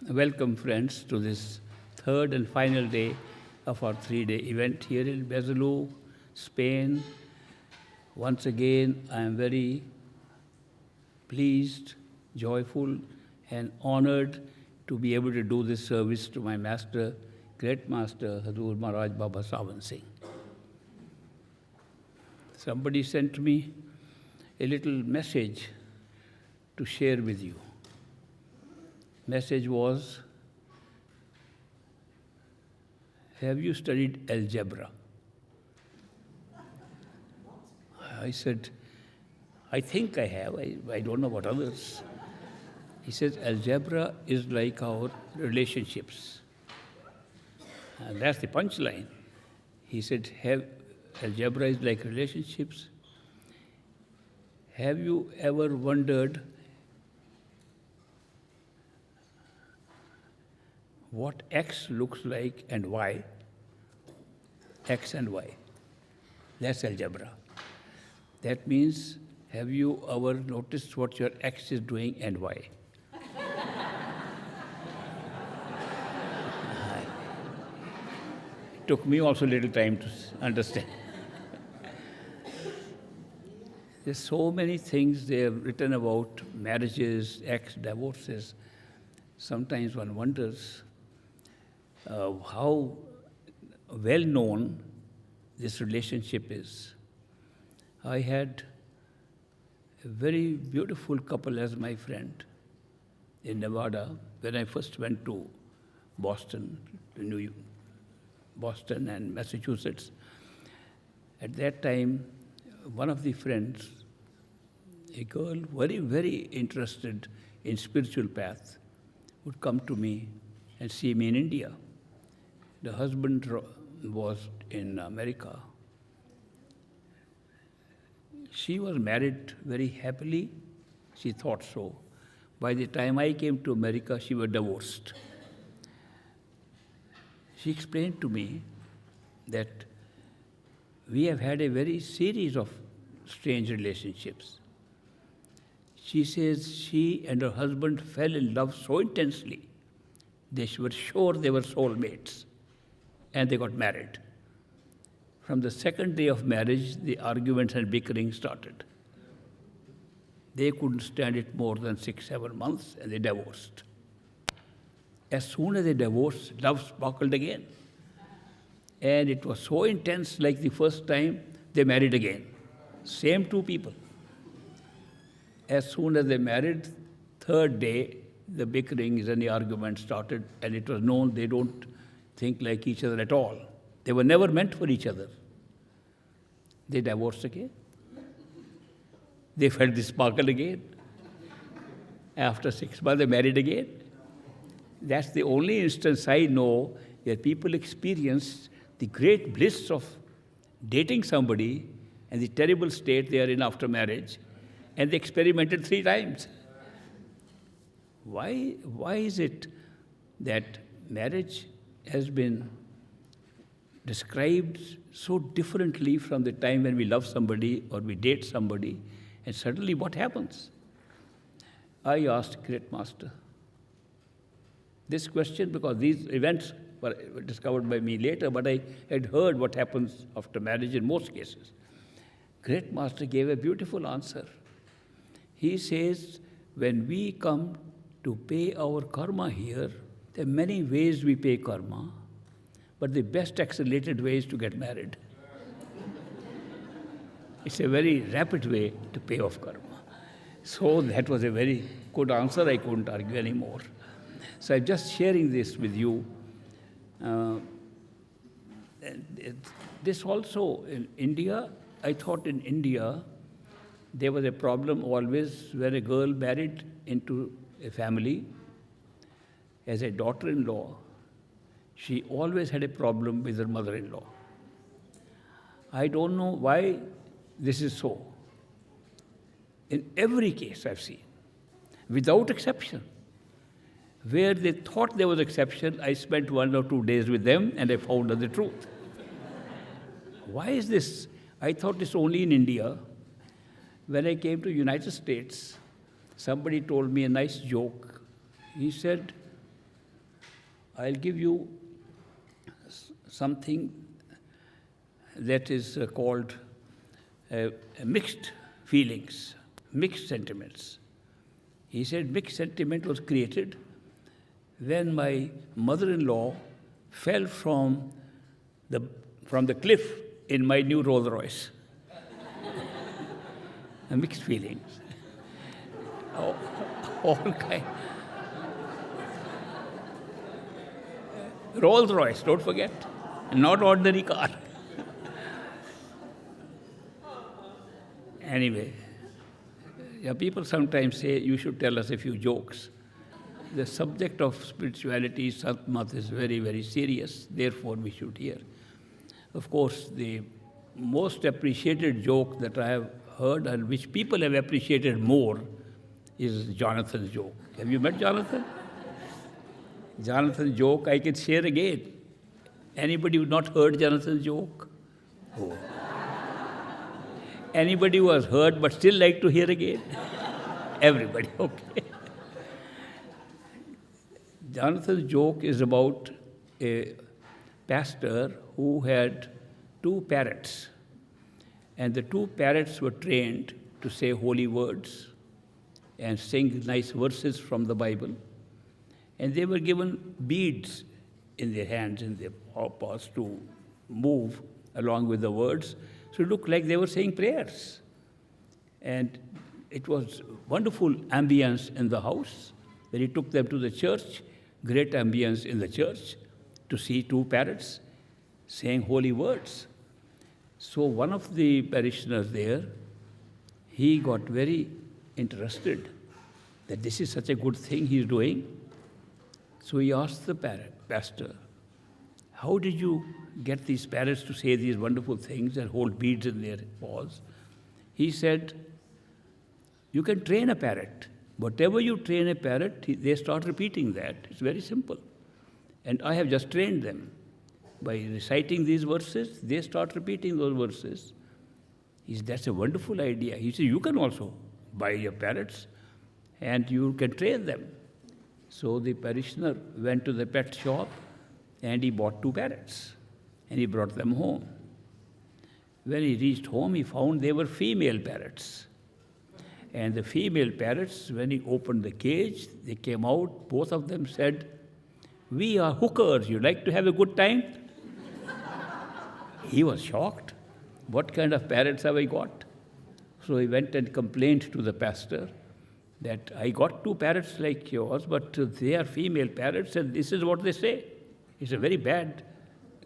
Welcome, friends, to this third and final day of our three-day event here in Besalu, Spain. Once again, I am very pleased, joyful, and honored to be able to do this service to my master, great master, Hazur Maharaj Baba Sawan Singh. Somebody sent me a little message to share with you. Message was, have you studied algebra? I said, I think I have. I don't know what others. He says, algebra is like our relationships. And that's the punchline. He said, algebra is like relationships. Have you ever wondered what X looks like and Y? X and Y. That's algebra. That means, have you ever noticed what your X is doing and Y? It took me also a little time to understand. There's so many things they have written about marriages, divorces. Sometimes one wonders how well known this relationship is. I had a very beautiful couple as my friend in Nevada when I first went to Boston, Boston and Massachusetts. At that time, one of the friends, a girl very, very interested in spiritual path, would come to me and see me in India. The husband was in America. She was married very happily. She thought so. By the time I came to America, she was divorced. She explained to me that we have had a very series of strange relationships. She says she and her husband fell in love so intensely, they were sure they were soulmates, and they got married. From the second day of marriage, the arguments and bickering started. They couldn't stand it more than 6-7 months, and they divorced. As soon as they divorced, love sparkled again. And it was so intense, like the first time, they married again. Same two people. As soon as they married, third day, the bickerings and the arguments started, and it was known they don't think like each other at all. They were never meant for each other. They divorced again. They felt the sparkle again. After 6 months, they married again. That's the only instance I know where people experience the great bliss of dating somebody and the terrible state they are in after marriage, and they experimented 3 times. Why is it that marriage has been described so differently from the time when we love somebody or we date somebody, and suddenly what happens? I asked Great Master this question because these events were discovered by me later, but I had heard what happens after marriage in most cases. Great Master gave a beautiful answer. He says, when we come to pay our karma here, there are many ways we pay karma, but the best accelerated way is to get married. It's a very rapid way to pay off karma. So that was a very good answer. I couldn't argue anymore. So I'm just sharing this with you. This also in India, I thought in India, there was a problem always when a girl married into a family as a daughter-in-law, she always had a problem with her mother-in-law. I don't know why this is so. In every case I've seen, without exception. Where they thought there was exception, I spent 1 or 2 days with them and I found out the truth. Why is this? I thought it's only in India. When I came to United States, somebody told me a nice joke. He said, I'll give you something that is called mixed feelings, mixed sentiments. He said mixed sentiment was created when my mother-in-law fell from the cliff in my new Rolls Royce. Mixed feelings. All kind. Rolls Royce, don't forget. Not ordinary car. Anyway, people sometimes say you should tell us a few jokes. The subject of spirituality, Satmat, is very, very serious. Therefore, we should hear. Of course, the most appreciated joke that I have heard and which people have appreciated more is Jonathan's joke. Have you met Jonathan? Jonathan's joke I can share again. Anybody who not heard Jonathan's joke? Oh. Anybody who has heard but still like to hear again? Everybody, okay. Jonathan's joke is about a pastor who had 2 parrots. And the 2 parrots were trained to say holy words and sing nice verses from the Bible. And they were given beads in their hands and their paws to move along with the words. So it looked like they were saying prayers. And it was wonderful ambience in the house. When he took them to the church, great ambience in the church to see 2 parrots saying holy words. So one of the parishioners there, he got very interested that this is such a good thing he's doing. So he asked the pastor, how did you get these parrots to say these wonderful things and hold beads in their paws? He said, you can train a parrot. Whatever you train a parrot, they start repeating that. It's very simple. And I have just trained them. By reciting these verses, they start repeating those verses. That's a wonderful idea. He said, you can also buy your parrots and you can train them. So the parishioner went to the pet shop and he bought 2 parrots and he brought them home. When he reached home, he found they were female parrots. And the female parrots, when he opened the cage, they came out, both of them said, we are hookers, you like to have a good time? He was shocked. What kind of parrots have I got? So he went and complained to the pastor that I got 2 parrots like yours, but they are female parrots and this is what they say. It's a very bad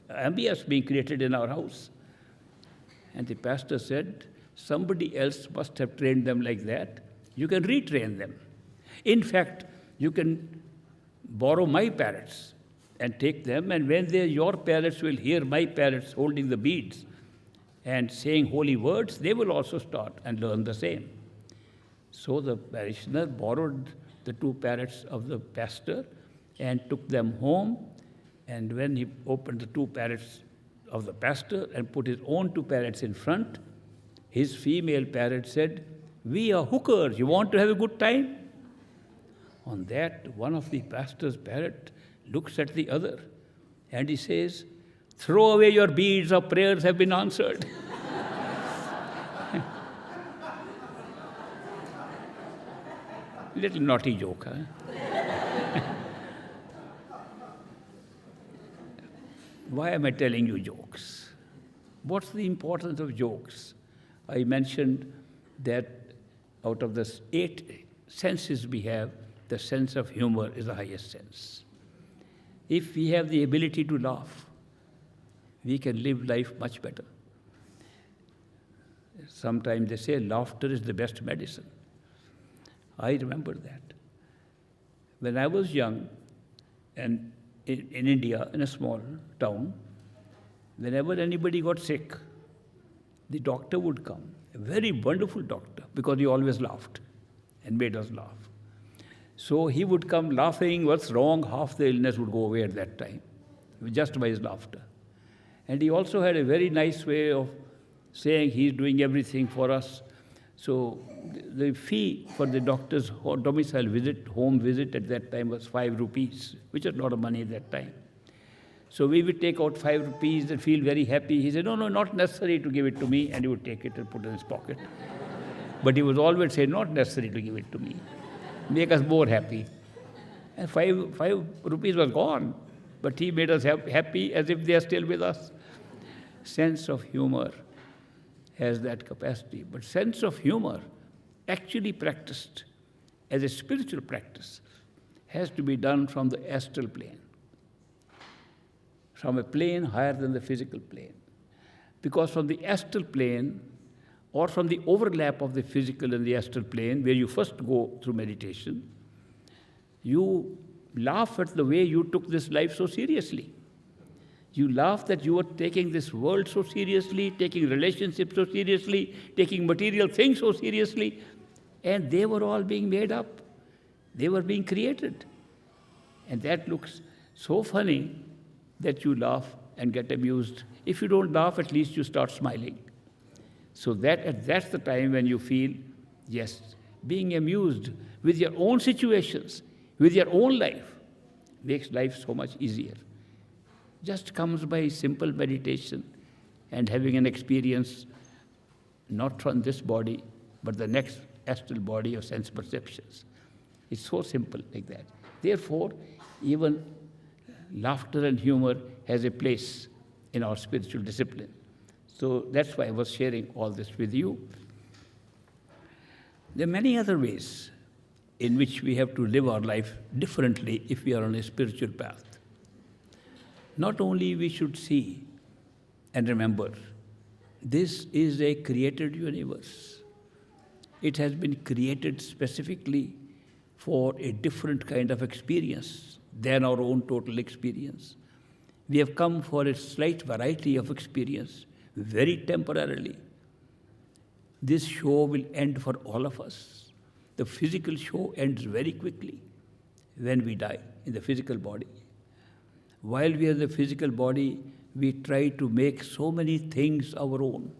ambience being created in our house. And the pastor said, somebody else must have trained them like that. You can retrain them. In fact, you can borrow my parrots and take them, and when your parrots will hear my parrots holding the beads and saying holy words, they will also start and learn the same. So the parishioner borrowed the 2 parrots of the pastor and took them home, and when he opened the 2 parrots of the pastor and put his own 2 parrots in front, his female parrot said, we are hookers, you want to have a good time? On that, one of the pastor's parrot looks at the other and he says, throw away your beads, our prayers have been answered. Little naughty joke, huh? Why am I telling you jokes? What's the importance of jokes? I mentioned that out of the 8 senses we have, the sense of humor is the highest sense. If we have the ability to laugh, we can live life much better. Sometimes they say laughter is the best medicine. I remember that. When I was young, and in India, in a small town, whenever anybody got sick, the doctor would come, a very wonderful doctor, because he always laughed and made us laugh. So he would come laughing, what's wrong? Half the illness would go away at that time, just by his laughter. And he also had a very nice way of saying he's doing everything for us. So the fee for the doctor's domicile visit, home visit at that time was 5 rupees, which was a lot of money at that time. So we would take out 5 rupees and feel very happy. He said, no, not necessary to give it to me, and he would take it and put it in his pocket. But he was always saying, not necessary to give it to me. Make us more happy. And 5 rupees was gone, but he made us happy as if they are still with us. Sense of humor has that capacity. But sense of humor, actually practiced as a spiritual practice, has to be done from the astral plane, from a plane higher than the physical plane. Because from the astral plane, or from the overlap of the physical and the astral plane, where you first go through meditation, you laugh at the way you took this life so seriously. You laugh that you were taking this world so seriously, taking relationships so seriously, taking material things so seriously, and they were all being made up. They were being created. And that looks so funny that you laugh and get amused. If you don't laugh, at least you start smiling. So that's the time when you feel, yes, being amused with your own situations, with your own life, makes life so much easier. Just comes by simple meditation and having an experience not from this body, but the next astral body of sense perceptions. It's so simple like that. Therefore, even laughter and humor has a place in our spiritual discipline. So that's why I was sharing all this with you. There are many other ways in which we have to live our life differently if we are on a spiritual path. Not only we should see and remember, this is a created universe. It has been created specifically for a different kind of experience than our own total experience. We have come for a slight variety of experience, very temporarily. This show will end for all of us. The physical show ends very quickly when we die in the physical body. While we are in the physical body, we try to make so many things our own.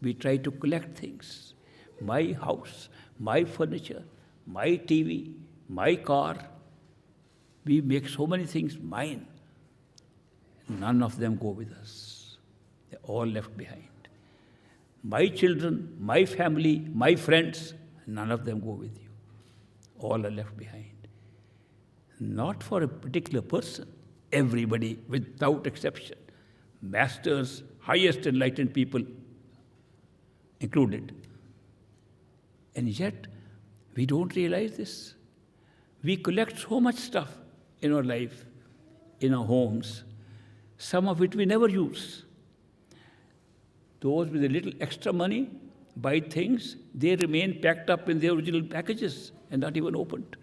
We try to collect things. My house, my furniture, my TV, my car. We make so many things mine. None of them go with us. They're all left behind. My children, my family, my friends, none of them go with you. All are left behind. Not for a particular person. Everybody, without exception. Masters, highest enlightened people included. And yet, we don't realize this. We collect so much stuff in our life, in our homes. Some of it we never use. Those with a little extra money buy things, they remain packed up in their original packages and not even opened.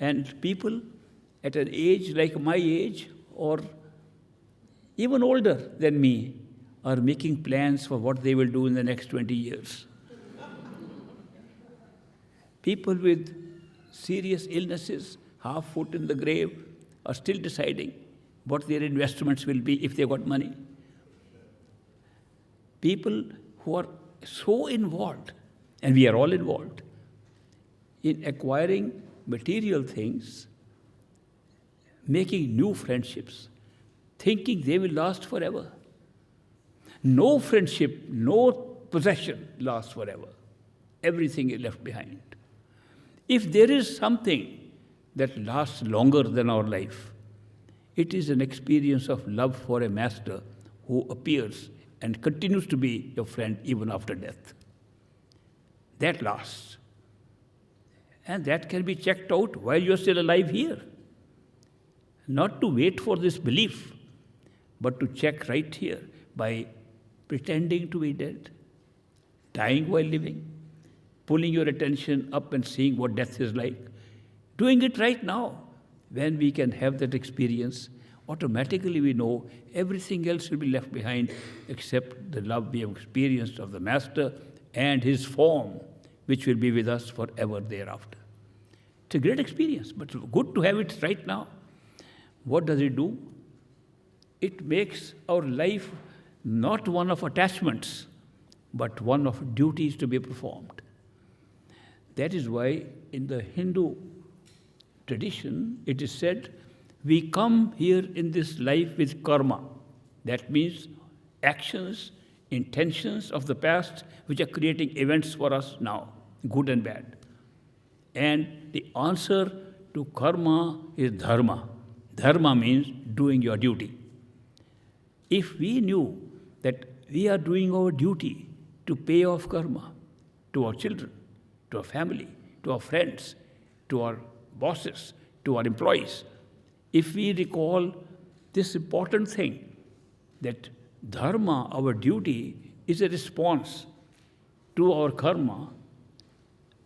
And people at an age like my age, or even older than me, are making plans for what they will do in the next 20 years. People with serious illnesses, half foot in the grave, are still deciding what their investments will be if they got money. People who are so involved, and we are all involved, in acquiring material things, making new friendships, thinking they will last forever. No friendship, no possession lasts forever. Everything is left behind. If there is something that lasts longer than our life, it is an experience of love for a master who appears and continues to be your friend even after death. That lasts. And that can be checked out while you're still alive here. Not to wait for this belief, but to check right here by pretending to be dead, dying while living, pulling your attention up and seeing what death is like, doing it right now. When we can have that experience, automatically we know everything else will be left behind except the love we have experienced of the Master and his form, which will be with us forever thereafter. It's a great experience, but good to have it right now. What does it do? It makes our life not one of attachments, but one of duties to be performed. That is why in the Hindu tradition it is said, we come here in this life with karma. That means actions, intentions of the past which are creating events for us now, good and bad. And the answer to karma is dharma. Dharma means doing your duty. If we knew that we are doing our duty to pay off karma to our children, to our family, to our friends, to our bosses, to our employees, if we recall this important thing, that dharma, our duty, is a response to our karma,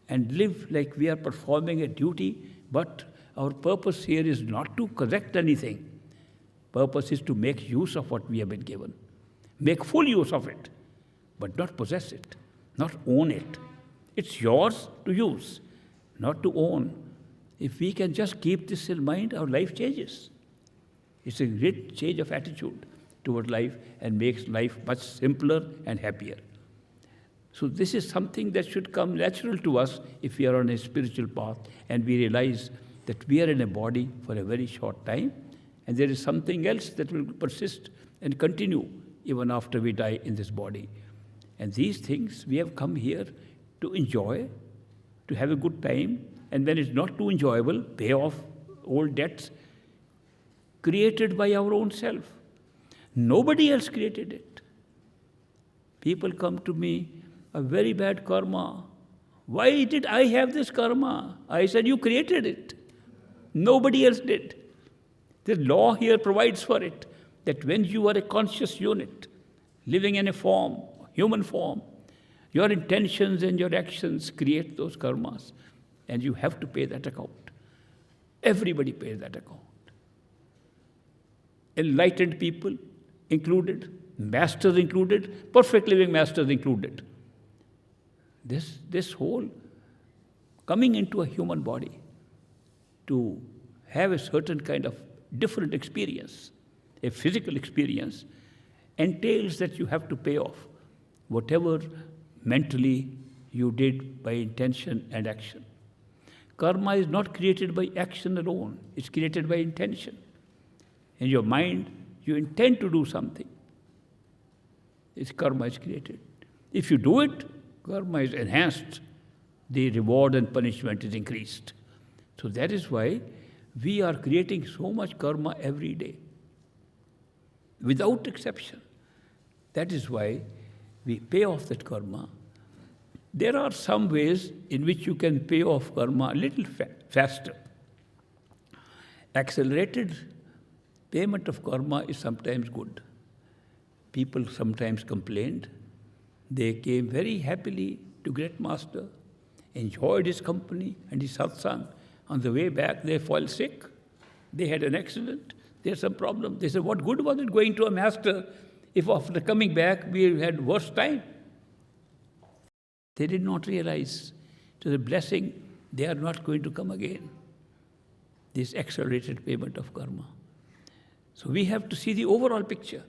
and live like we are performing a duty, but our purpose here is not to correct anything. Purpose is to make use of what we have been given. Make full use of it, but not possess it, not own it. It's yours to use, not to own. If we can just keep this in mind, our life changes. It's a great change of attitude toward life and makes life much simpler and happier. So this is something that should come natural to us if we are on a spiritual path and we realize that we are in a body for a very short time and there is something else that will persist and continue even after we die in this body. And these things we have come here to enjoy, to have a good time, and when it's not too enjoyable, pay off old debts created by our own self. Nobody else created it. People come to me, a very bad karma. Why did I have this karma? I said, you created it. Nobody else did. The law here provides for it, that when you are a conscious unit, living in a form, human form, your intentions and your actions create those karmas, and you have to pay that account. Everybody pays that account. Enlightened people included, masters included, perfect living masters included. This whole coming into a human body to have a certain kind of different experience, a physical experience, entails that you have to pay off whatever mentally you did by intention and action. Karma is not created by action alone, it's created by intention. In your mind, you intend to do something. This karma is created. If you do it, karma is enhanced. The reward and punishment is increased. So that is why we are creating so much karma every day, without exception. That is why we pay off that karma. There are some ways in which you can pay off karma a little faster. Accelerated payment of karma is sometimes good. People sometimes complained. They came very happily to Great Master, enjoyed his company and his satsang. On the way back, they fell sick. They had an accident. There's some problem. They said, what good was it going to a master if after coming back we had worse time? They did not realize to the blessing they are not going to come again. This accelerated payment of karma. So we have to see the overall picture,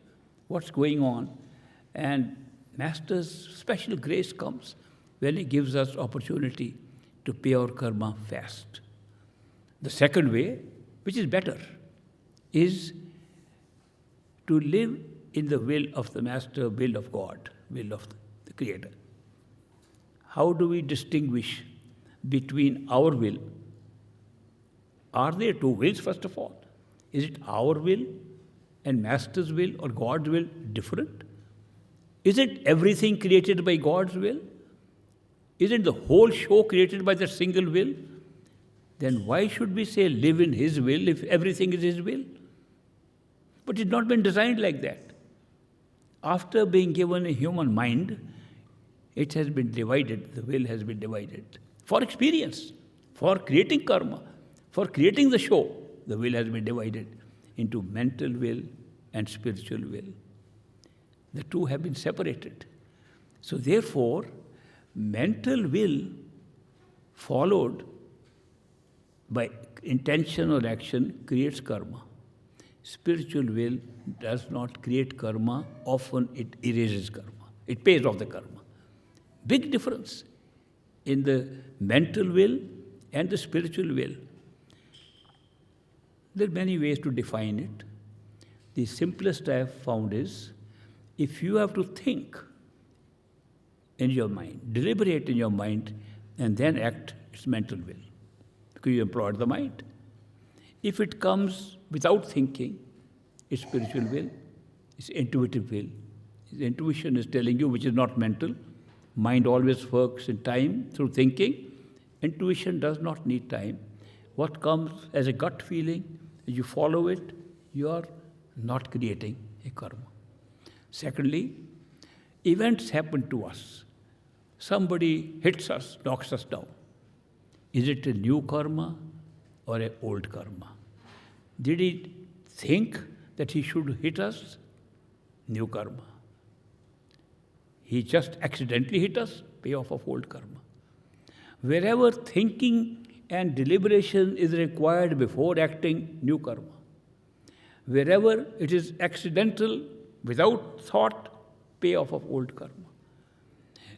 what's going on. And Master's special grace comes when he gives us opportunity to pay our karma fast. The second way, which is better, is to live in the will of the Master, will of God, will of the Creator. How do we distinguish between our will? Are there two wills, first of all? Is it our will and Master's will or God's will different? Is it everything created by God's will? Isn't the whole show created by the single will? Then why should we say live in His will if everything is His will? But it's not been designed like that. After being given a human mind, it has been divided, the will has been divided. For experience, for creating karma, for creating the show, the will has been divided into mental will and spiritual will. The two have been separated. So therefore, mental will followed by intention or action creates karma. Spiritual will does not create karma. Often it erases karma. It pays off the karma. Big difference in the mental will and the spiritual will. There are many ways to define it. The simplest I have found is, if you have to think in your mind, deliberate in your mind, and then act, it's mental will, because you employed the mind. If it comes without thinking, it's spiritual will, it's intuitive will. Intuition is telling you, which is not mental. Mind always works in time through thinking. Intuition does not need time. What comes as a gut feeling, you follow it, you are not creating a karma. Secondly, events happen to us. Somebody hits us, knocks us down. Is it a new karma or an old karma? Did he think that he should hit us? New karma. He just accidentally hit us, payoff of old karma. Wherever thinking and deliberation is required before acting, new karma. Wherever it is accidental, without thought, payoff of old karma.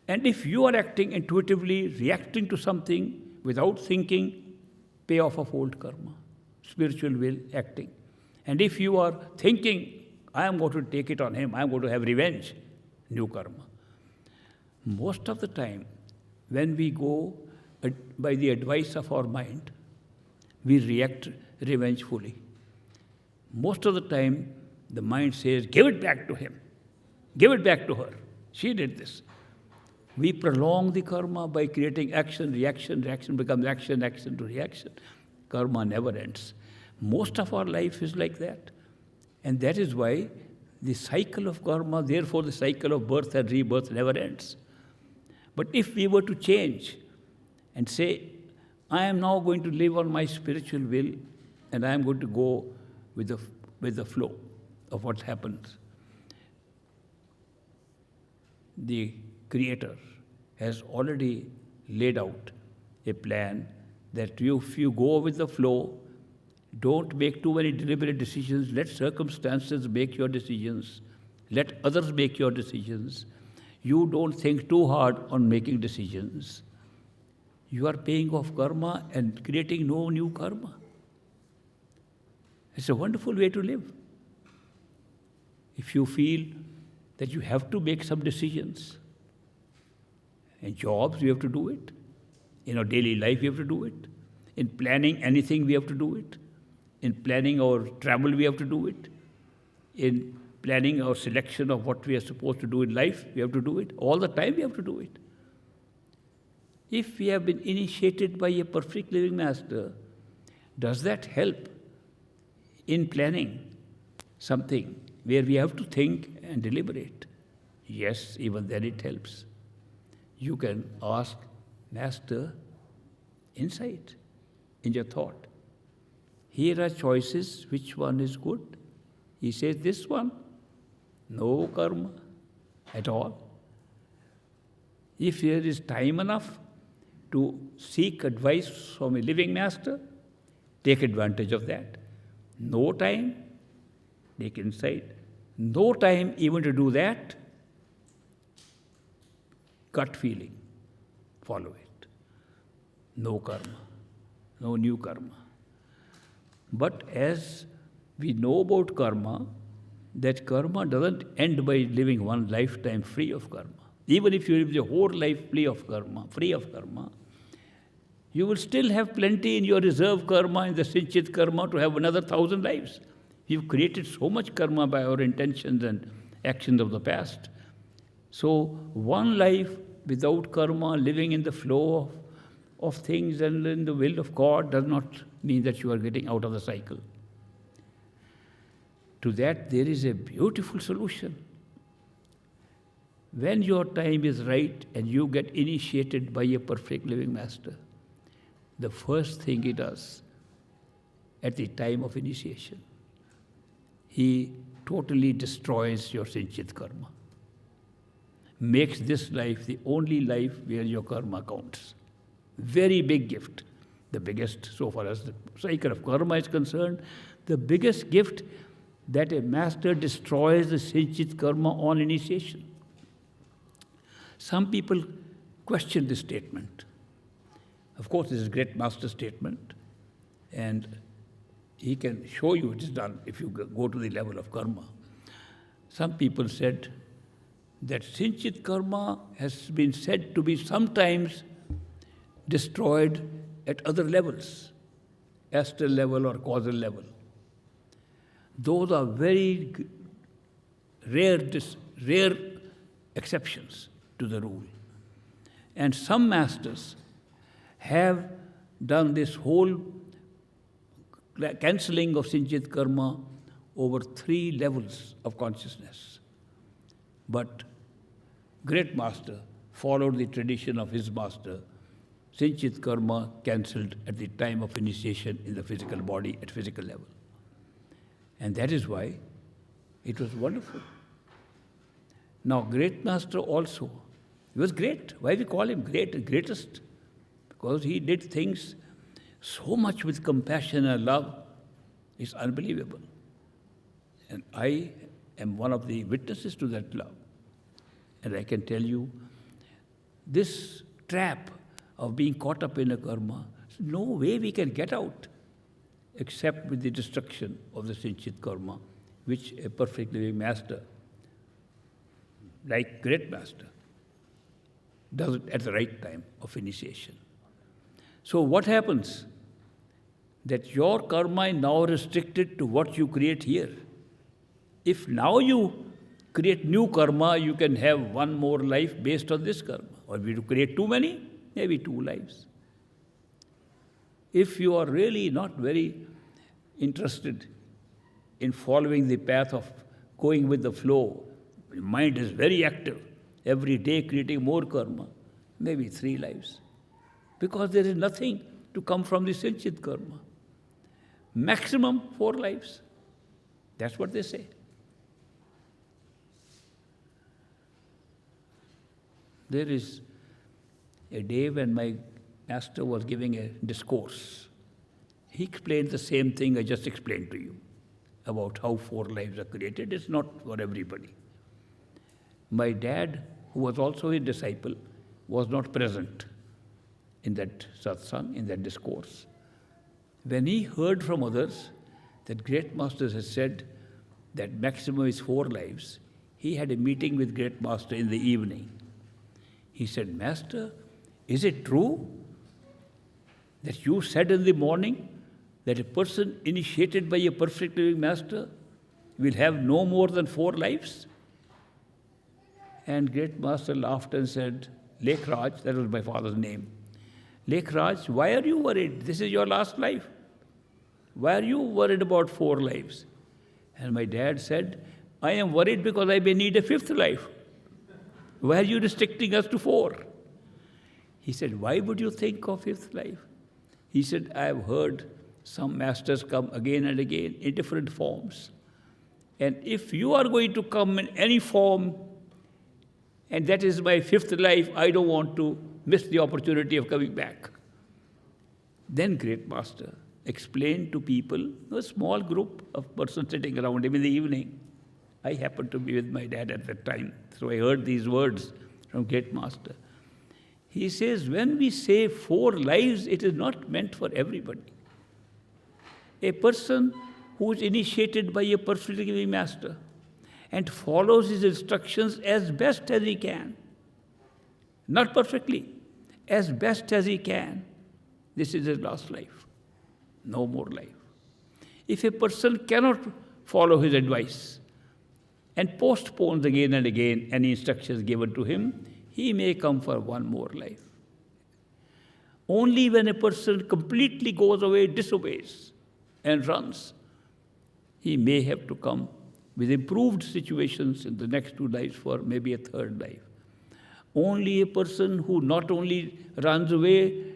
And if you are acting intuitively, reacting to something without thinking, payoff of old karma, spiritual will acting. And if you are thinking, I am going to take it on him, I am going to have revenge, new karma. Most of the time, when we go by the advice of our mind, we react revengefully. Most of the time, the mind says, give it back to him, give it back to her. She did this. We prolong the karma by creating action, reaction, reaction becomes action, action to reaction. Karma never ends. Most of our life is like that. And that is why the cycle of karma, therefore the cycle of birth and rebirth never ends. But if we were to change and say, I am now going to live on my spiritual will and I am going to go with the flow of what happens. The Creator has already laid out a plan that if you go with the flow, don't make too many deliberate decisions. Let circumstances make your decisions. Let others make your decisions. You don't think too hard on making decisions. You are paying off karma and creating no new karma. It's a wonderful way to live. If you feel that you have to make some decisions, in jobs, we have to do it. In our daily life, we have to do it. In planning anything, we have to do it. In planning our travel, we have to do it. In planning our selection of what we are supposed to do in life, we have to do it. All the time, we have to do it. If we have been initiated by a perfect living master, does that help in planning something where we have to think and deliberate? Yes, even then it helps. You can ask Master insight in your thought. Here are choices, which one is good? He says this one, no karma at all. If there is time enough to seek advice from a living master, take advantage of that. No time, take insight. No time even to do that, gut feeling, follow it. No karma, no new karma. But as we know about karma, that karma doesn't end by living one lifetime free of karma. Even if you live your whole life free of karma, you will still have plenty in your reserve karma, in the Sinchit karma, to have another 1,000 lives. We've created so much karma by our intentions and actions of the past. So one life without karma, living in the flow of things and in the will of God, does not mean that you are getting out of the cycle. To that, there is a beautiful solution. When your time is right and you get initiated by a perfect living master, the first thing he does at the time of initiation, he totally destroys your Sinchit karma. Makes this life the only life where your karma counts. Very big gift. The biggest, so far as the cycle of karma is concerned, the biggest gift that a master destroys the Sinchit karma on initiation. Some people question this statement. Of course, this is a great master statement, and he can show you it is done if you go to the level of karma. Some people said that Sinchit karma has been said to be sometimes destroyed at other levels, astral level or causal level. Those are very rare exceptions to the rule. And some masters have done this whole cancelling of Sinchit karma over 3 levels of consciousness. But great master followed the tradition of his master. Sinchit karma cancelled at the time of initiation in the physical body at physical level. And that is why it was wonderful. Now, great master also, he was great. Why we call him great, greatest? Because he did things so much with compassion and love. It's unbelievable. And I am one of the witnesses to that love. And I can tell you, this trap of being caught up in a karma, no way we can get out except with the destruction of the Sinchit karma, which a perfect living master, like great master, does it at the right time of initiation. So what happens? That your karma is now restricted to what you create here. If now you create new karma, you can have one more life based on this karma. Or if you create too many, maybe 2 lives. If you are really not very interested in following the path of going with the flow, your mind is very active, every day creating more karma, maybe 3 lives. Because there is nothing to come from the Sinchit karma. Maximum 4 lives. That's what they say. There is a day when my master was giving a discourse. He explained the same thing I just explained to you about how 4 lives are created. It's not for everybody. My dad, who was also his disciple, was not present in that satsang, in that discourse. When he heard from others that great masters had said that maximum is 4 lives, he had a meeting with great master in the evening. He said, Master, is it true that you said in the morning that a person initiated by a perfect living master will have no more than 4 lives? And great master laughed and said, Lekhraj, that was my father's name, Lekhraj, why are you worried? This is your last life. Why are you worried about 4 lives? And my dad said, I am worried because I may need a 5th life. Why are you restricting us to 4? He said, why would you think of 5th life? He said, I have heard some masters come again and again in different forms. And if you are going to come in any form, and that is my 5th life, I don't want to miss the opportunity of coming back. Then great master explained to people, a small group of persons sitting around him in the evening. I happened to be with my dad at that time, so I heard these words from great master. He says, when we say 4 lives, it is not meant for everybody. A person who is initiated by a perfectly living master and follows his instructions as best as he can, not perfectly, as best as he can, this is his last life. No more life. If a person cannot follow his advice and postpones again and again any instructions given to him, he may come for one more life. Only when a person completely goes away, disobeys, and runs, he may have to come with improved situations in the next 2 lives for maybe a 3rd life. Only a person who not only runs away,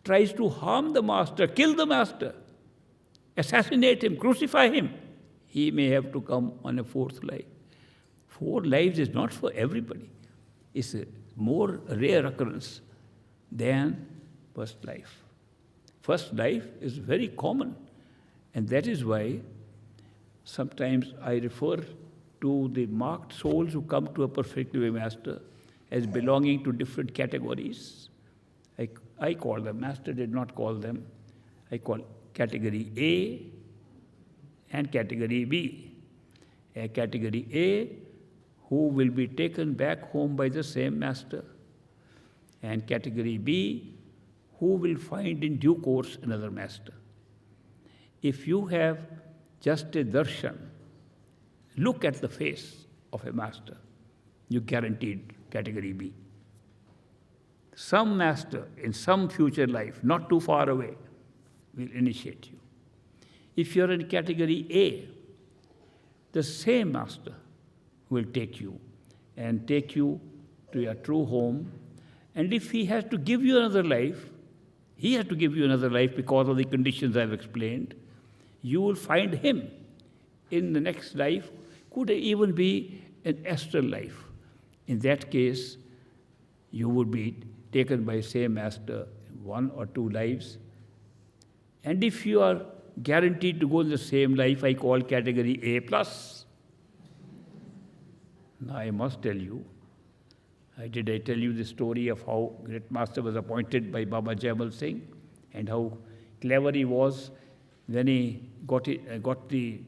tries to harm the master, kill the master, assassinate him, crucify him, he may have to come on a 4th life. 4 lives is not for everybody. It's a more rare occurrence than 1st life. 1st life is very common, and that is why sometimes I refer to the marked souls who come to a perfect living master as belonging to different categories. I call them, Master did not call them, I call category A and category B. A category A, who will be taken back home by the same Master, and category B, who will find in due course another Master. If you have just a darshan, look at the face of a Master, you guaranteed category B. Some Master in some future life, not too far away, will initiate you. If you're in category A, the same Master will take you to your true home. And if he has to give you another life, he has to give you another life because of the conditions I've explained. You will find him in the next life, could even be an astral life. In that case, you would be taken by same Master in 1 or 2 lives. And if you are guaranteed to go in the same life, I call category A+. Now I must tell you, I tell you the story of how Great Master was appointed by Baba Jaimal Singh and how clever he was when he got the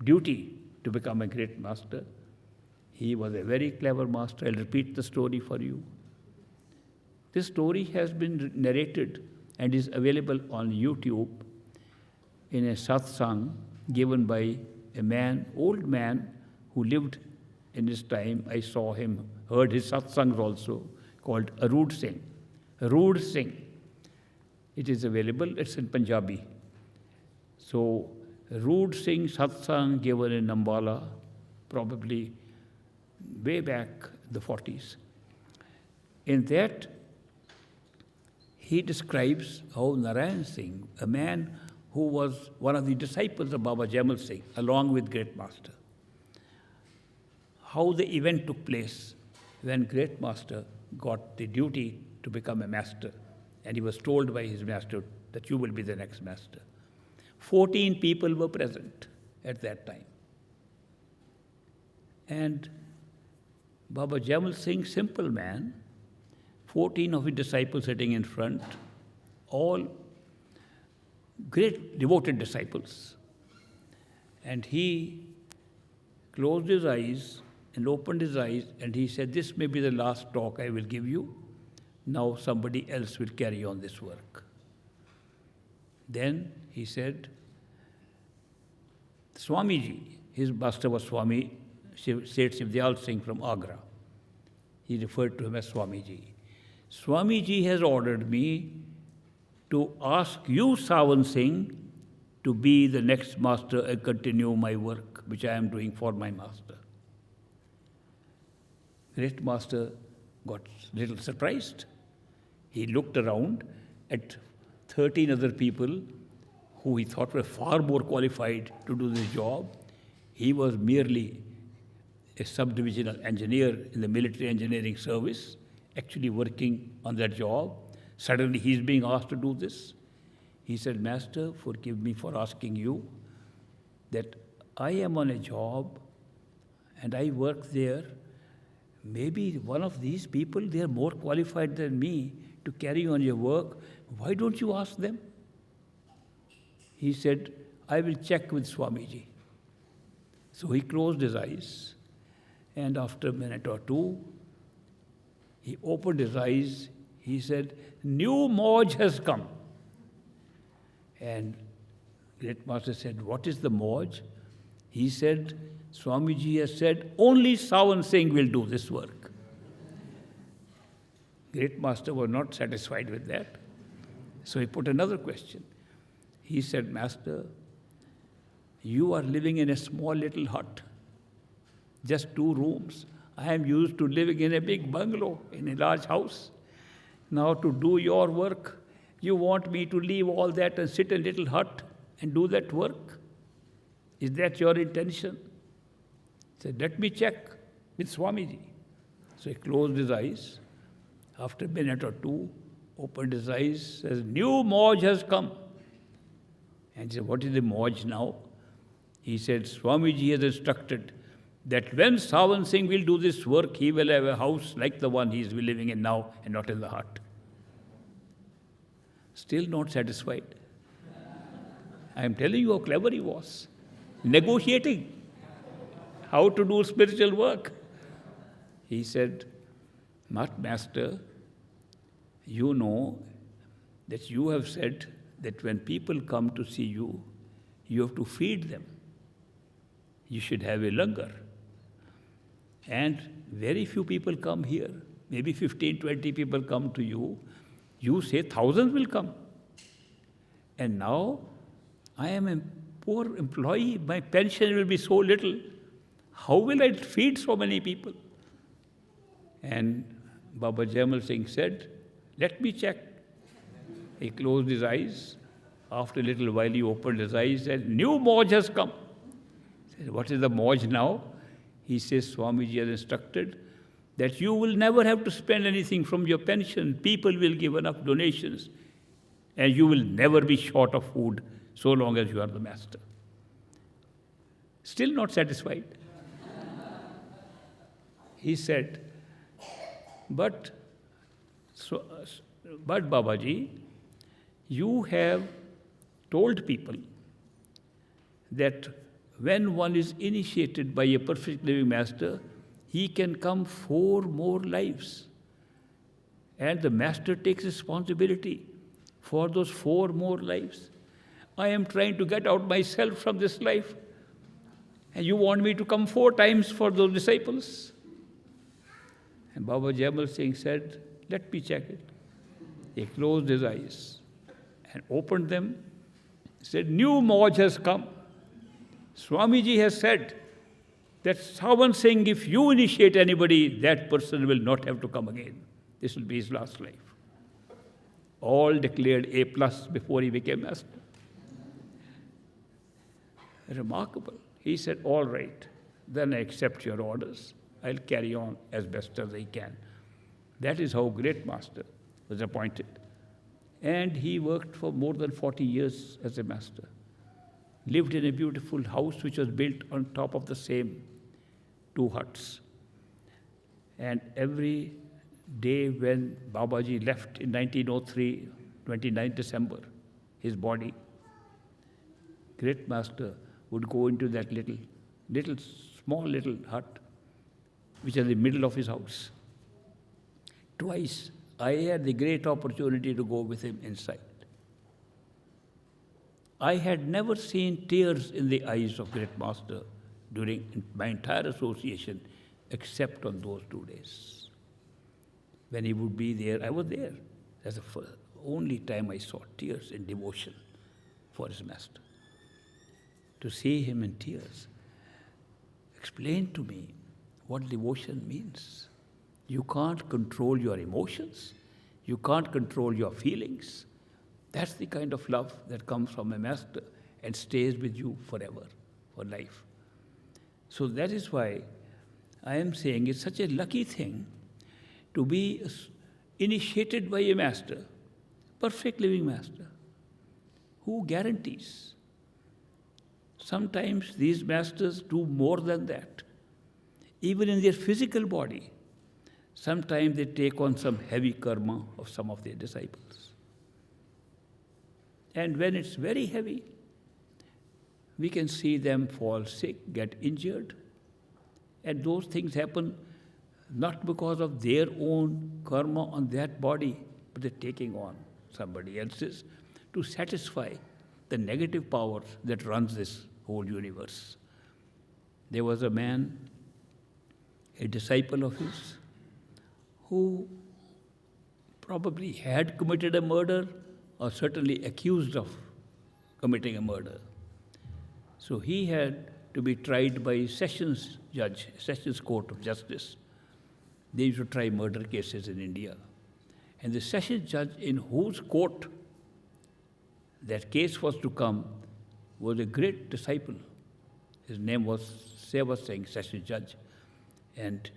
duty to become a Great Master. He was a very clever master. I'll repeat the story for you. This story has been narrated and is available on YouTube in a satsang given by a man, old man, who lived in his time. I saw him, heard his satsangs also, called Arud Singh. Arud Singh. It is available, it's in Punjabi. So, Arud Singh satsang given in Ambala, probably way back the 40s. In that, he describes how Narayan Singh, a man who was one of the disciples of Baba Jaimal Singh, along with Great Master, how the event took place when Great Master got the duty to become a master, and he was told by his master that you will be the next master. 14 people were present at that time. And Baba Jaimal Singh, simple man, 14 of his disciples sitting in front, all great devoted disciples. And he closed his eyes and opened his eyes and he said, "This may be the last talk I will give you. Now somebody else will carry on this work." Then he said, Swamiji, his master was Swami Seth Shivdayal Singh from Agra. He referred to him as Swamiji. Swamiji has ordered me to ask you, Sawan Singh, to be the next master and continue my work, which I am doing for my master. Great Master got a little surprised. He looked around at 13 other people who he thought were far more qualified to do this job. He was merely a subdivisional engineer in the military engineering service, actually working on that job. Suddenly he's being asked to do this. He said, "Master, forgive me for asking you that I am on a job and I work there. Maybe one of these people, they are more qualified than me to carry on your work. Why don't you ask them?" He said, "I will check with Swamiji." So he closed his eyes, and after a minute or two, he opened his eyes. He said, "New Moj has come." And Great Master said, "What is the Moj?" He said, "Swamiji has said, only Sawan Singh will do this work." Great Master was not satisfied with that. So he put another question. He said, "Master, you are living in a small little hut, just 2 rooms. I am used to living in a big bungalow, in a large house. Now to do your work, you want me to leave all that and sit in a little hut and do that work? Is that your intention?" He said, "Let me check with Swamiji." So he closed his eyes. After a minute or two, opened his eyes, says, "New Moj has come." And he said, "What is the Moj now?" He said, "Swamiji has instructed that when Sawan Singh will do this work, he will have a house like the one he is living in now and not in the hut. Still not satisfied. I am telling you how clever he was. Negotiating how to do spiritual work. He said, Master, you know that you have said that when people come to see you, you have to feed them. You should have a langar. And very few people come here. Maybe 15, 20 people come to you. You say thousands will come. And now I am a poor employee. My pension will be so little. How will I feed so many people? And Baba Jaimal Singh said, let me check. He closed his eyes. After a little while, he opened his eyes and said, new Moj has come. He said, what is the Moj now? He says, Swamiji has instructed that you will never have to spend anything from your pension. People will give enough donations. And you will never be short of food so long as you are the master. Still not satisfied. He said, but Babaji, you have told people that when one is initiated by a perfect living master, he can come 4 more lives. And the master takes responsibility for those 4 more lives. I am trying to get out myself from this life. And you want me to come 4 times for those disciples? And Baba Jaimal Singh said, let me check it. He closed his eyes and opened them. He said, new Moj has come. Swamiji has said that Sawan Singh, if you initiate anybody, that person will not have to come again. This will be his last life. All declared A+ before he became master. Remarkable. He said, all right, then I accept your orders. I'll carry on as best as I can. That is how great master was appointed. And he worked for more than 40 years as a master. Lived in a beautiful house which was built on top of the same 2 huts. And every day when Babaji left in 1903, 29 December, his body, great master would go into that small little hut, which is in the middle of his house. Twice, I had the great opportunity to go with him inside. I had never seen tears in the eyes of great master during my entire association, except on those 2 days. When he would be there, I was there. That's the only time I saw tears in devotion for his master. To see him in tears, explain to me what devotion means. You can't control your emotions. You can't control your feelings. That's the kind of love that comes from a master and stays with you forever, for life. So that is why I am saying it's such a lucky thing to be initiated by a master, perfect living master, who guarantees. Sometimes these masters do more than that. Even in their physical body, sometimes they take on some heavy karma of some of their disciples. And when it's very heavy, we can see them fall sick, get injured. And those things happen not because of their own karma on that body, but they're taking on somebody else's to satisfy the negative power that runs this whole universe. There was a man, a disciple of his, who probably had committed a murder or certainly accused of committing a murder. So he had to be tried by a sessions judge, Sessions Court of Justice. They used to try murder cases in India. And the sessions judge in whose court that case was to come was a great disciple. His name was Seva Singh, sessions judge. And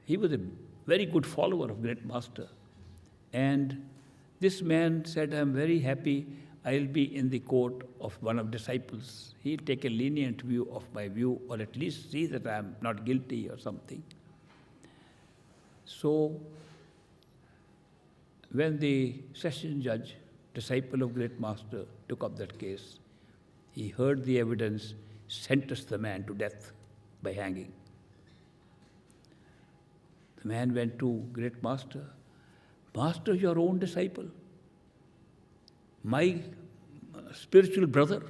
he was a very good follower of great master. And this man said, I'm very happy. I'll be in the court of one of disciples. He'll take a lenient view of my view, or at least see that I'm not guilty or something. So, when the session judge, disciple of great master, took up that case, he heard the evidence, sentenced the man to death by hanging. The man went to great master. Master, your own disciple, my spiritual brother,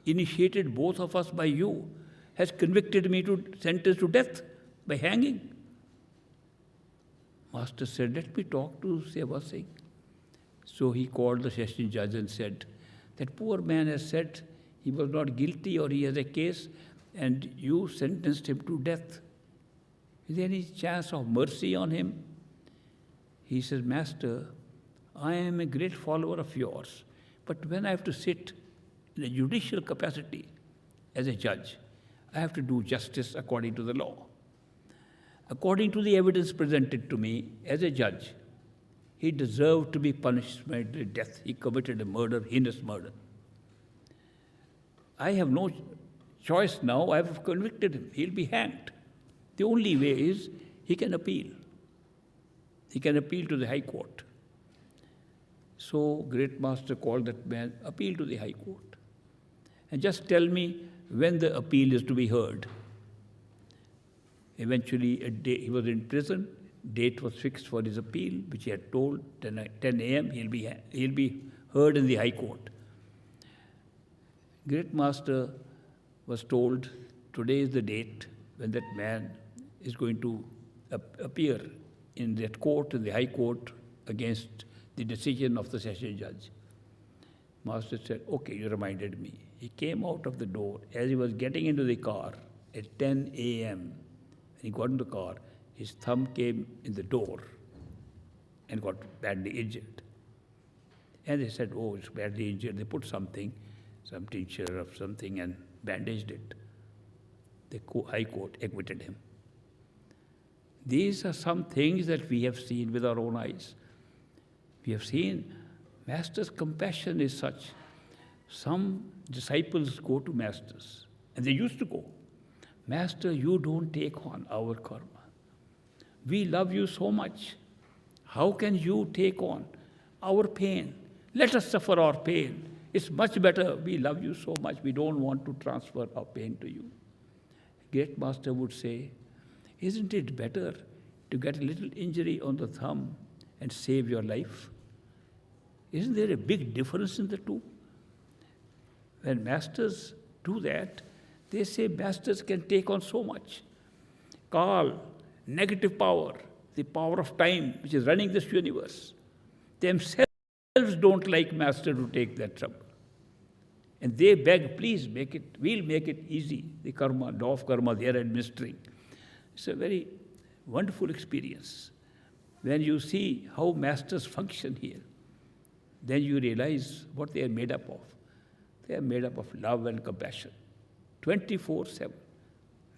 initiated both of us by you, has convicted me to sentence to death by hanging. Master said, let me talk to Seva Singh. So he called the session judge and said, that poor man has said he was not guilty or he has a case and you sentenced him to death. Is there any chance of mercy on him? He says, Master, I am a great follower of yours, but when I have to sit in a judicial capacity as a judge, I have to do justice according to the law. According to the evidence presented to me as a judge, he deserved to be punished by death. He committed a murder, heinous murder. I have no choice now. I have convicted him. He'll be hanged. The only way is he can appeal. He can appeal to the High Court. So great master called that man, appeal to the High Court. And just tell me when the appeal is to be heard. Eventually, a day, he was in prison. Date was fixed for his appeal, which he had told, 10 a.m. He'll be heard in the High Court. Great master was told, today is the date when that man is going to appear in that court, in the High Court, against the decision of the session judge. Master said, okay, you reminded me. He came out of the door. As he was getting into the car at 10 a.m., he got in the car, his thumb came in the door and got badly injured. And they said, oh, it's badly injured. They put some tincture of something and bandaged it. The High Court acquitted him. These are some things that we have seen with our own eyes. We have seen Master's compassion is such. Some disciples go to Masters, and they used to go, Master, you don't take on our karma. We love you so much. How can you take on our pain? Let us suffer our pain. It's much better. We love you so much. We don't want to transfer our pain to you. Great Master would say, isn't it better to get a little injury on the thumb and save your life? Isn't there a big difference in the two? When Masters do that, they say Masters can take on so much. Kal, negative power, the power of time which is running this universe, themselves don't like Master to take that trouble. And they beg, please make it, we'll make it easy. The karma, law of karma, they are administering. It's a very wonderful experience. When you see how Masters function here, then you realize what they are made up of. They are made up of love and compassion. 24/7,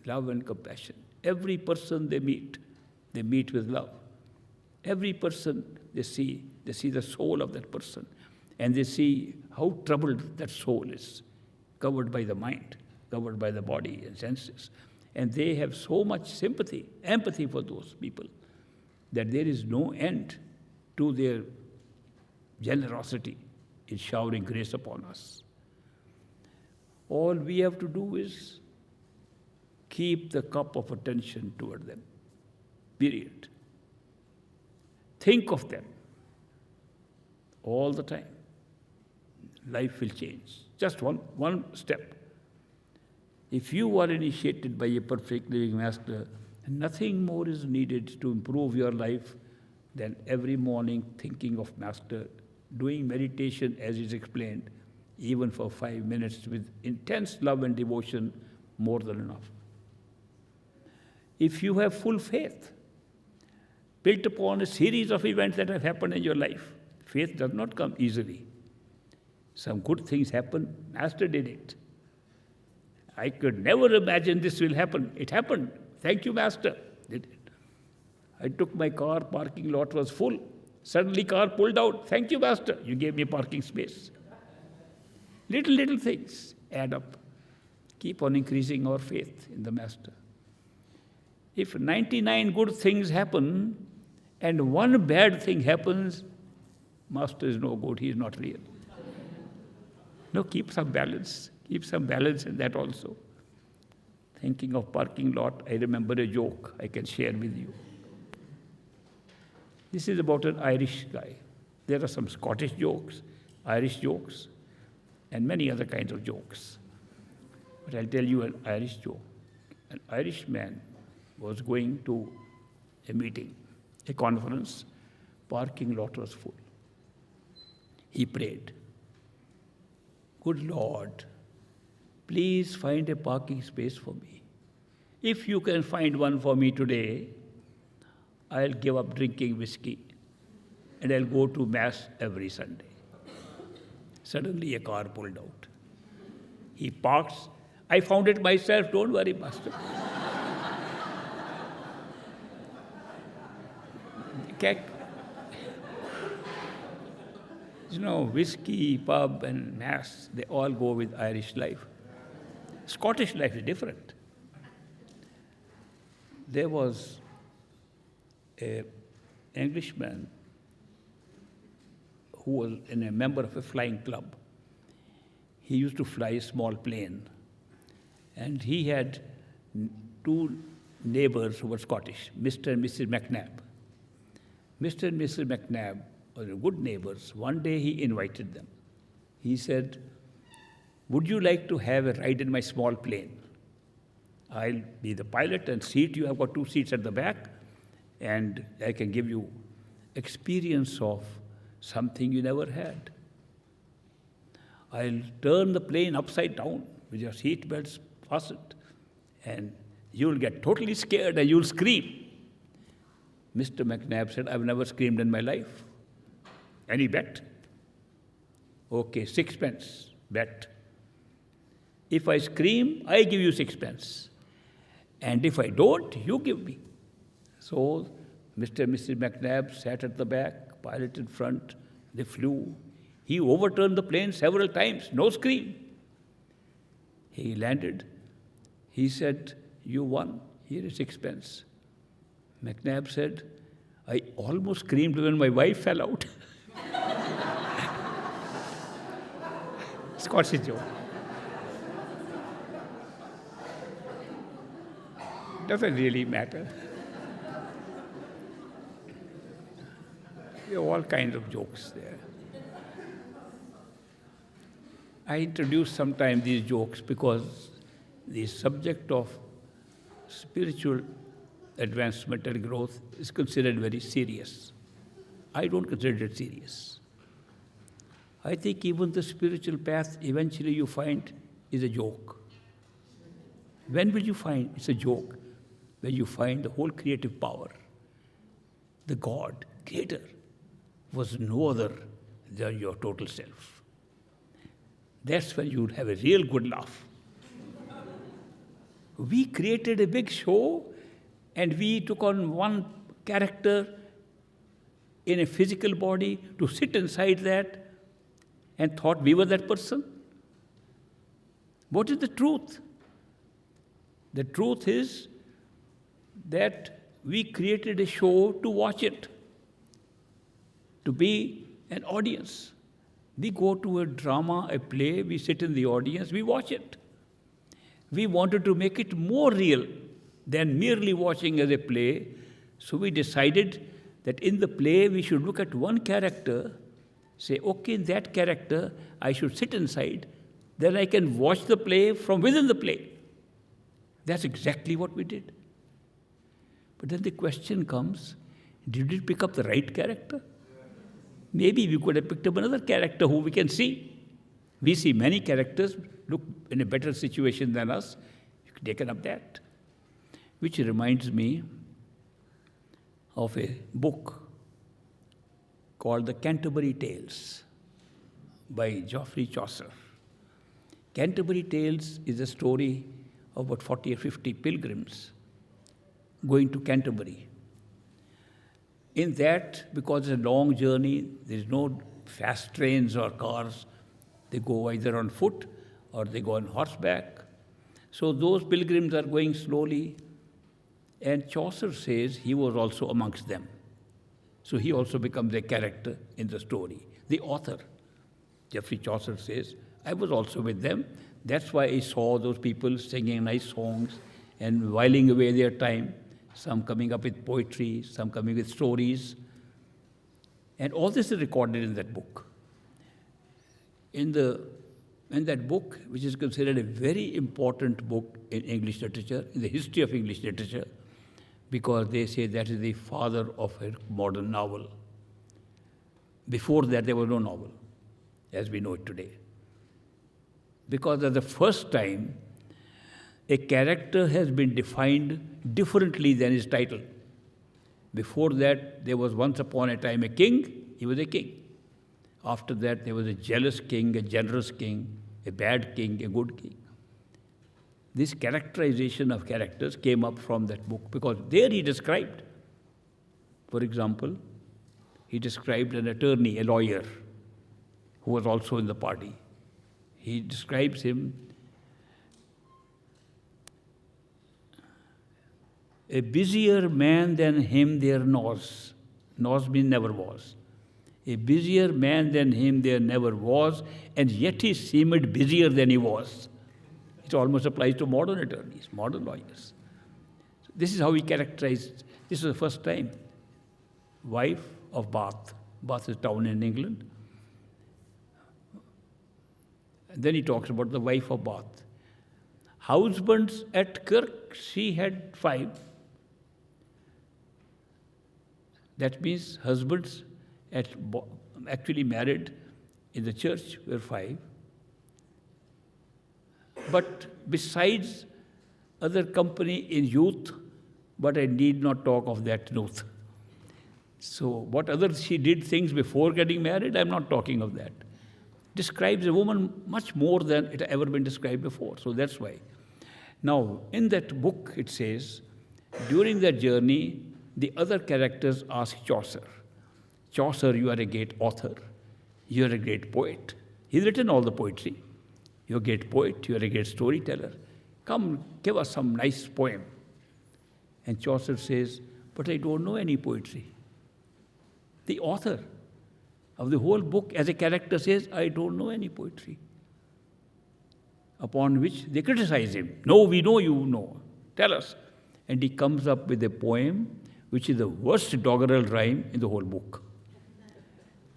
love and compassion. Every person they meet with love. Every person they see the soul of that person. And they see how troubled that soul is, covered by the mind, covered by the body and senses. And they have so much sympathy, empathy for those people, that there is no end to their generosity in showering grace upon us. All we have to do is keep the cup of attention toward them, period. Think of them all the time. Life will change. Just one step. If you are initiated by a perfect living Master, nothing more is needed to improve your life than every morning thinking of Master, doing meditation as is explained, even for 5 minutes with intense love and devotion, more than enough. If you have full faith, built upon a series of events that have happened in your life, faith does not come easily. Some good things happen, Master did it. I could never imagine this will happen. It happened. Thank you, Master. Did it. I took my car, parking lot was full. Suddenly car pulled out. Thank you, Master. You gave me parking space. Little things add up, keep on increasing our faith in the Master. If 99 good things happen and one bad thing happens, Master is no good, he is not real. No, keep some balance in that also. Thinking of parking lot, I remember a joke I can share with you. This is about an Irish guy. There are some Scottish jokes, Irish jokes, and many other kinds of jokes. But I'll tell you an Irish joke. An Irish man was going to a meeting, a conference. Parking lot was full. He prayed, "Good Lord, please find a parking space for me. If you can find one for me today, I'll give up drinking whiskey and I'll go to Mass every Sunday." Suddenly a car pulled out. He parks. "I found it myself, don't worry, Master." You know, whiskey, pub, and Mass, they all go with Irish life. Scottish life is different. There was an Englishman who was a member of a flying club. He used to fly a small plane. And he had two neighbors who were Scottish, Mr. and Mrs. McNabb. Mr. and Mrs. McNabb were good neighbors. One day he invited them. He said, "Would you like to have a ride in my small plane? I'll be the pilot and seat you. I've got 2 seats at the back, and I can give you experience of something you never had. I'll turn the plane upside down with your seat belts fastened, and you'll get totally scared and you'll scream." Mr. McNabb said, "I've never screamed in my life. Any bet?" "Okay, 6 pence, bet. If I scream, I give you 6 pence. And if I don't, you give me." So Mr. and Mrs. McNabb sat at the back, pilot in front. They flew. He overturned the plane several times, no scream. He landed. He said, "You won. Here is 6 pence." McNabb said, "I almost screamed when my wife fell out." Scottish joke. Doesn't really matter. There are all kinds of jokes there. I introduce sometimes these jokes because the subject of spiritual advancement and growth is considered very serious. I don't consider it serious. I think even the spiritual path eventually you find is a joke. When will you find it's a joke? When you find the whole creative power. The God, Creator, was no other than your total self. That's when you'd have a real good laugh. We created a big show and we took on one character in a physical body to sit inside that and thought we were that person. What is the truth? The truth is that we created a show to watch it, to be an audience. We go to a drama, a play, we sit in the audience, we watch it. We wanted to make it more real than merely watching as a play, so we decided that in the play we should look at one character, say, okay, that character I should sit inside, then I can watch the play from within the play. That's exactly what we did. But then the question comes, did we pick up the right character? Maybe we could have picked up another character who we can see. We see many characters look in a better situation than us. You could taken up that. Which reminds me of a book called The Canterbury Tales by Geoffrey Chaucer. Canterbury Tales is a story of about 40 or 50 pilgrims going to Canterbury. In that, because it's a long journey, there is no fast trains or cars, They go either on foot or they go on horseback. So those pilgrims are going slowly. And Chaucer says he was also amongst them. So he also becomes a character in the story. The author, Geoffrey Chaucer, says, I was also with them. That's why I saw those people singing nice songs and whiling away their time, some coming up with poetry, some coming with stories. And all this is recorded in that book. In that book, which is considered a very important book in English literature, in the history of English literature, because they say that is the father of a modern novel. Before that, there was no novel, as we know it today. Because at the first time, a character has been defined differently than his title. Before that, there was once upon a time a king, he was a king. After that, there was a jealous king, a generous king, a bad king, a good king. This characterization of characters came up from that book because there he described, for example, he described an attorney, a lawyer, who was also in the party. He describes him a busier man than him there nos. Nos means never was. A busier man than him there never was, and yet he seemed busier than he was. It almost applies to modern attorneys, modern lawyers. So this is how he characterized. This was the first time. Wife of Bath. Bath is a town in England. And then he talks about the wife of Bath. Husbands at Kirk, she had 5. That means husbands actually married in the church were 5. But besides other company in youth, but I need not talk of that youth. So what others she did things before getting married, I'm not talking of that. Describes a woman much more than it had ever been described before. So that's why. Now, in that book, it says, during that journey, the other characters ask Chaucer, Chaucer, you are a great author. You are a great poet. He's written all the poetry. You're a great poet. You're a great storyteller. Come, give us some nice poem. And Chaucer says, but I don't know any poetry. The author of the whole book as a character says, I don't know any poetry. Upon which they criticize him. No, we know you know. Tell us. And he comes up with a poem which is the worst doggerel rhyme in the whole book.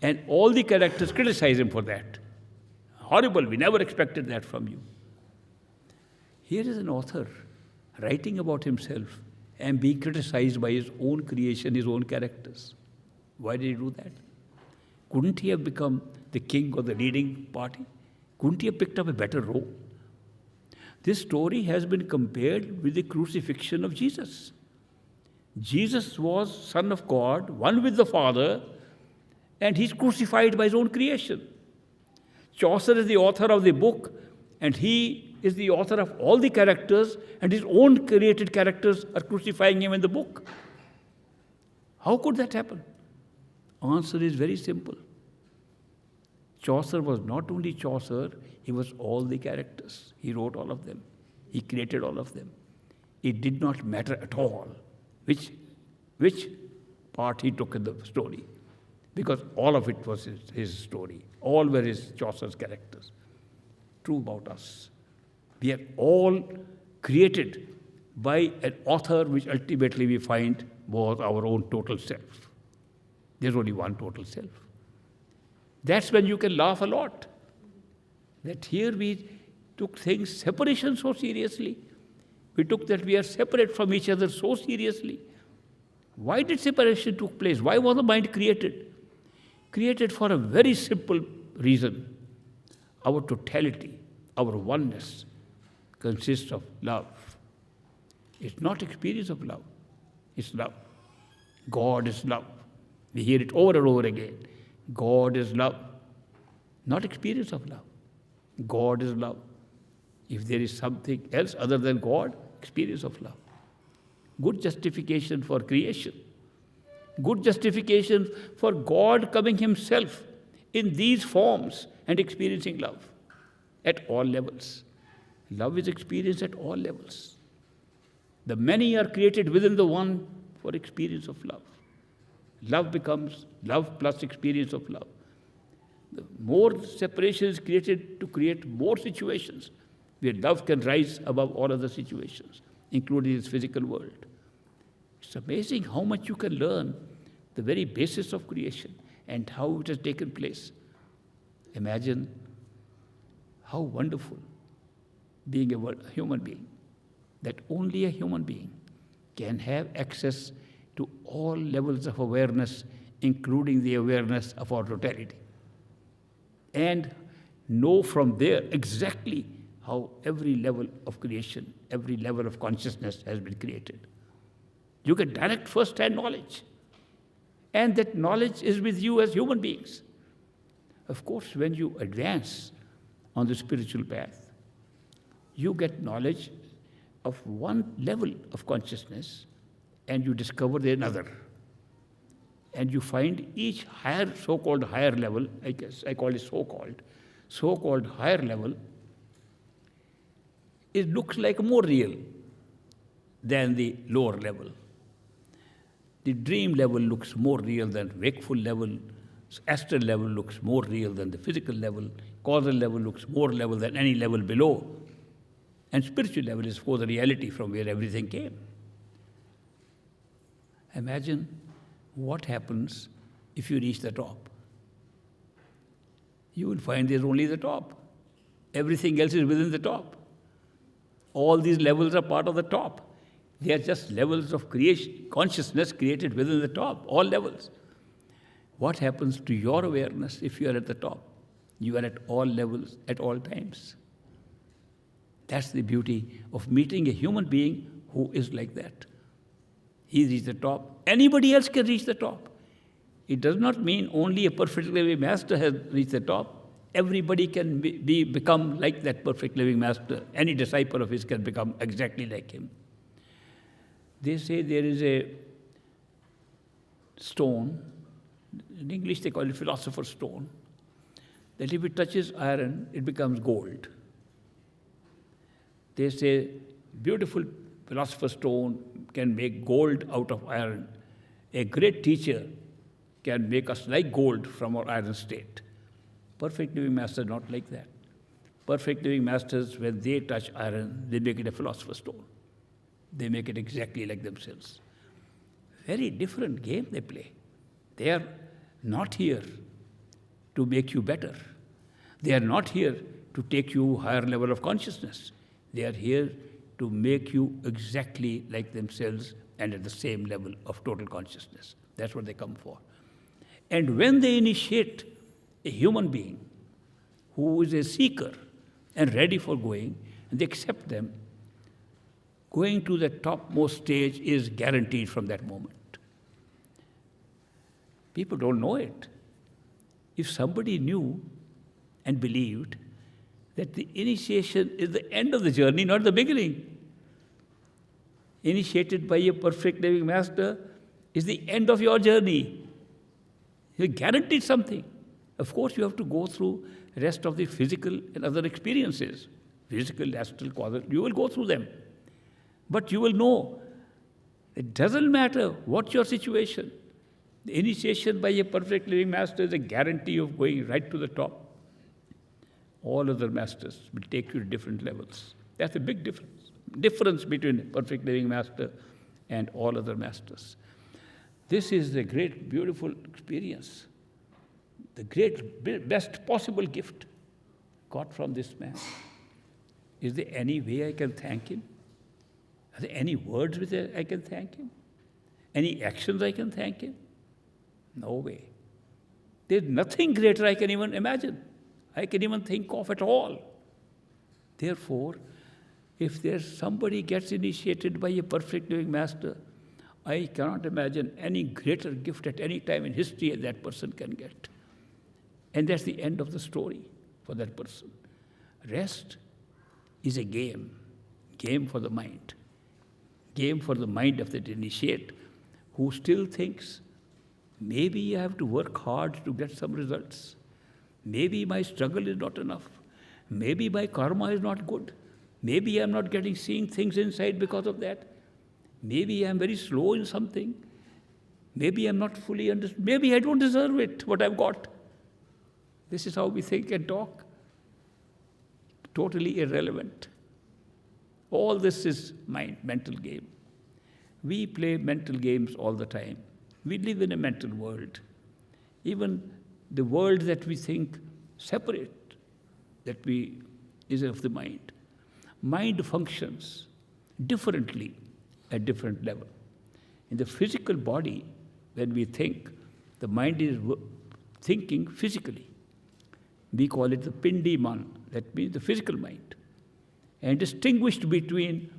And all the characters criticize him for that. Horrible, we never expected that from you. Here is an author writing about himself and being criticized by his own creation, his own characters. Why did he do that? Couldn't he have become the king or the leading party? Couldn't he have picked up a better role? This story has been compared with the crucifixion of Jesus. Jesus was Son of God, one with the Father, and he's crucified by his own creation. Chaucer is the author of the book, and he is the author of all the characters, and his own created characters are crucifying him in the book. How could that happen? Answer is very simple. Chaucer was not only Chaucer, he was all the characters. He wrote all of them. He created all of them. It did not matter at all which part he took in the story, because all of it was his story. All were his Chaucer's characters. True about us. We are all created by an author which ultimately we find was our own total self. There's only one total self. That's when you can laugh a lot. That here we took things, separation so seriously. We took that we are separate from each other so seriously. Why did separation took place? Why was the mind created? Created for a very simple reason. Our totality, our oneness consists of love. It's not experience of love. It's love. God is love. We hear it over and over again. God is love. Not experience of love. God is love. If there is something else other than God, experience of love. Good justification for creation. Good justification for God coming himself in these forms and experiencing love at all levels. Love is experienced at all levels. The many are created within the one for experience of love. Love becomes love plus experience of love. The more separation is created to create more situations where love can rise above all other situations, including this physical world. It's amazing how much you can learn the very basis of creation and how it has taken place. Imagine how wonderful being a human being, that only a human being can have access to all levels of awareness, including the awareness of our totality, and know from there exactly how every level of creation, every level of consciousness has been created. You get direct first-hand knowledge, and that knowledge is with you as human beings. Of course, when you advance on the spiritual path, you get knowledge of one level of consciousness and you discover another. And you find each higher, so-called higher level, I guess I call it so-called higher level, it looks like more real than the lower level. The dream level looks more real than wakeful level. Astral level looks more real than the physical level. Causal level looks more level than any level below. And spiritual level is for the reality from where everything came. Imagine what happens if you reach the top. You will find there's only the top. Everything else is within the top. All these levels are part of the top. They are just levels of creation, consciousness created within the top, all levels. What happens to your awareness if you are at the top? You are at all levels, at all times. That's the beauty of meeting a human being who is like that. He reached the top. Anybody else can reach the top. It does not mean only a perfect living master has reached the top. Everybody can become like that perfect living master. Any disciple of his can become exactly like him. They say there is a stone, in English they call it philosopher's stone, that if it touches iron, it becomes gold. They say beautiful philosopher's stone can make gold out of iron. A great teacher can make us like gold from our iron state. Perfect living masters not like that. Perfect living masters, when they touch iron, they make it a philosopher's stone. They make it exactly like themselves. Very different game they play. They are not here to make you better. They are not here to take you higher level of consciousness. They are here to make you exactly like themselves and at the same level of total consciousness. That's what they come for. And when they initiate a human being who is a seeker and ready for going, and they accept them, going to the topmost stage is guaranteed from that moment. People don't know it. If somebody knew and believed that the initiation is the end of the journey, not the beginning. Initiated by a perfect living master is the end of your journey. You're guaranteed something. Of course, you have to go through the rest of the physical and other experiences. Physical, astral, causal, you will go through them. But you will know, it doesn't matter what your situation. The initiation by a perfect living master is a guarantee of going right to the top. All other masters will take you to different levels. That's a big difference. Difference between a perfect living master and all other masters. This is the great, beautiful experience. The great, best possible gift got from this man. Is there any way I can thank him? Are there any words with which I can thank him? Any actions I can thank him? No way. There's nothing greater I can even imagine. I can even think of at all. Therefore, if there's somebody gets initiated by a perfect living master, I cannot imagine any greater gift at any time in history that person can get. And that's the end of the story for that person. Rest is a game for the mind. Game for the mind of that initiate who still thinks, maybe I have to work hard to get some results. Maybe my struggle is not enough. Maybe my karma is not good. Maybe I'm not seeing things inside because of that. Maybe I'm very slow in something. Maybe I'm not fully understood. Maybe I don't deserve it, what I've got. This is how we think and talk. Totally irrelevant. All this is mental game. We play mental games all the time. We live in a mental world. Even the world that we think separate, is of the mind. Mind functions differently at different level. In the physical body, when we think, the mind is thinking physically. We call it the pindi man, that means the physical mind. And distinguished between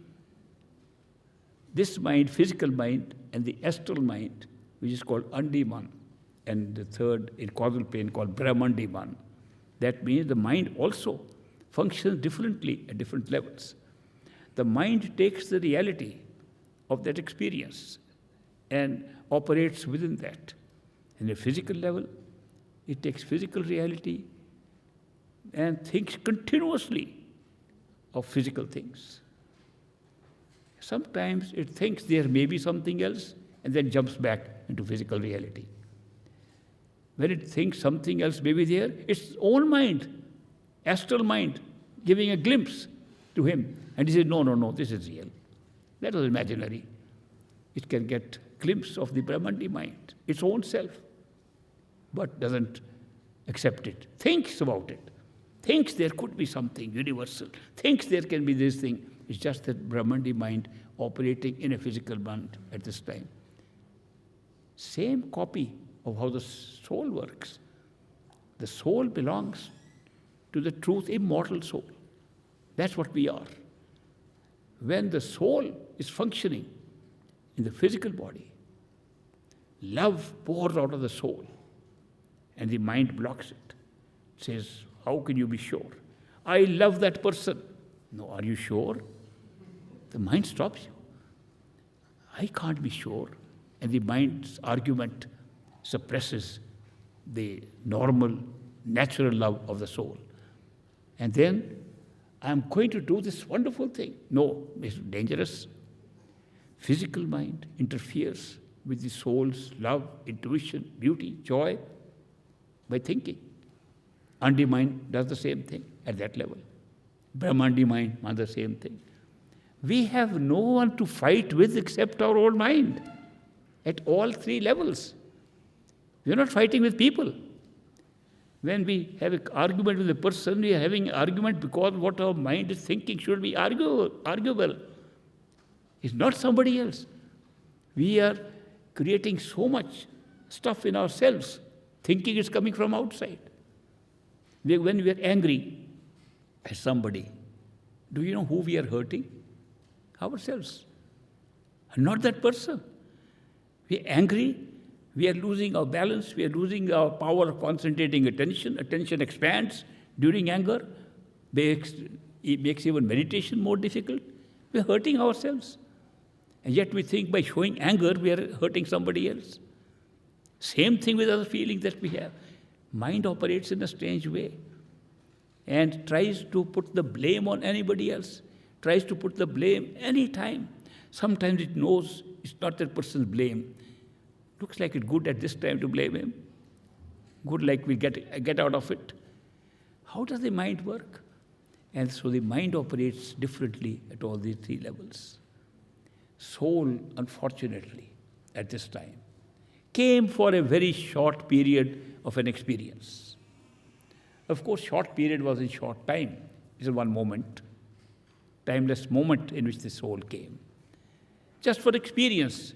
this mind, physical mind, and the astral mind, which is called andi man, and the third in causal plane called brahmandi man. That means the mind also functions differently at different levels. The mind takes the reality of that experience and operates within that. In a physical level, it takes physical reality and thinks continuously of physical things. Sometimes it thinks there may be something else and then jumps back into physical reality. When it thinks something else may be there, its own mind, astral mind, giving a glimpse to him. And he says, no, this is real. That was imaginary. It can get a glimpse of the Brahmandi mind, its own self, but doesn't accept it, thinks about it, thinks there could be something universal, thinks there can be this thing. It's just that Brahmandi mind operating in a physical mind at this time. Same copy of how the soul works. The soul belongs to the truth, immortal soul. That's what we are. When the soul is functioning in the physical body, love pours out of the soul and the mind blocks it. It says, how can you be sure? I love that person. No, are you sure? The mind stops you. I can't be sure. And the mind's argument suppresses the normal, natural love of the soul. And then, I'm going to do this wonderful thing. No, it's dangerous. Physical mind interferes with the soul's love, intuition, beauty, joy by thinking. Andi mind does the same thing at that level. Brahmandi mind does the same thing. We have no one to fight with except our own mind at all three levels. We are not fighting with people. When we have an argument with a person, we are having an argument because what our mind is thinking should be arguable. It's not somebody else. We are creating so much stuff in ourselves, thinking it's coming from outside. When we are angry at somebody, do you know who we are hurting? Ourselves. Not that person. We are angry. We are losing our balance. We are losing our power of concentrating attention. Attention expands during anger. It makes even meditation more difficult. We are hurting ourselves. And yet we think by showing anger, we are hurting somebody else. Same thing with other feelings that we have. Mind operates in a strange way and tries to put the blame on anybody else, tries to put the blame any time. Sometimes it knows it's not that person's blame. Looks like it's good at this time to blame him. Good like we get out of it. How does the mind work? And so the mind operates differently at all these three levels. Soul, unfortunately, at this time, came for a very short period of an experience. Of course, short period was in short time. It is one moment, timeless moment in which the soul came. Just for experience,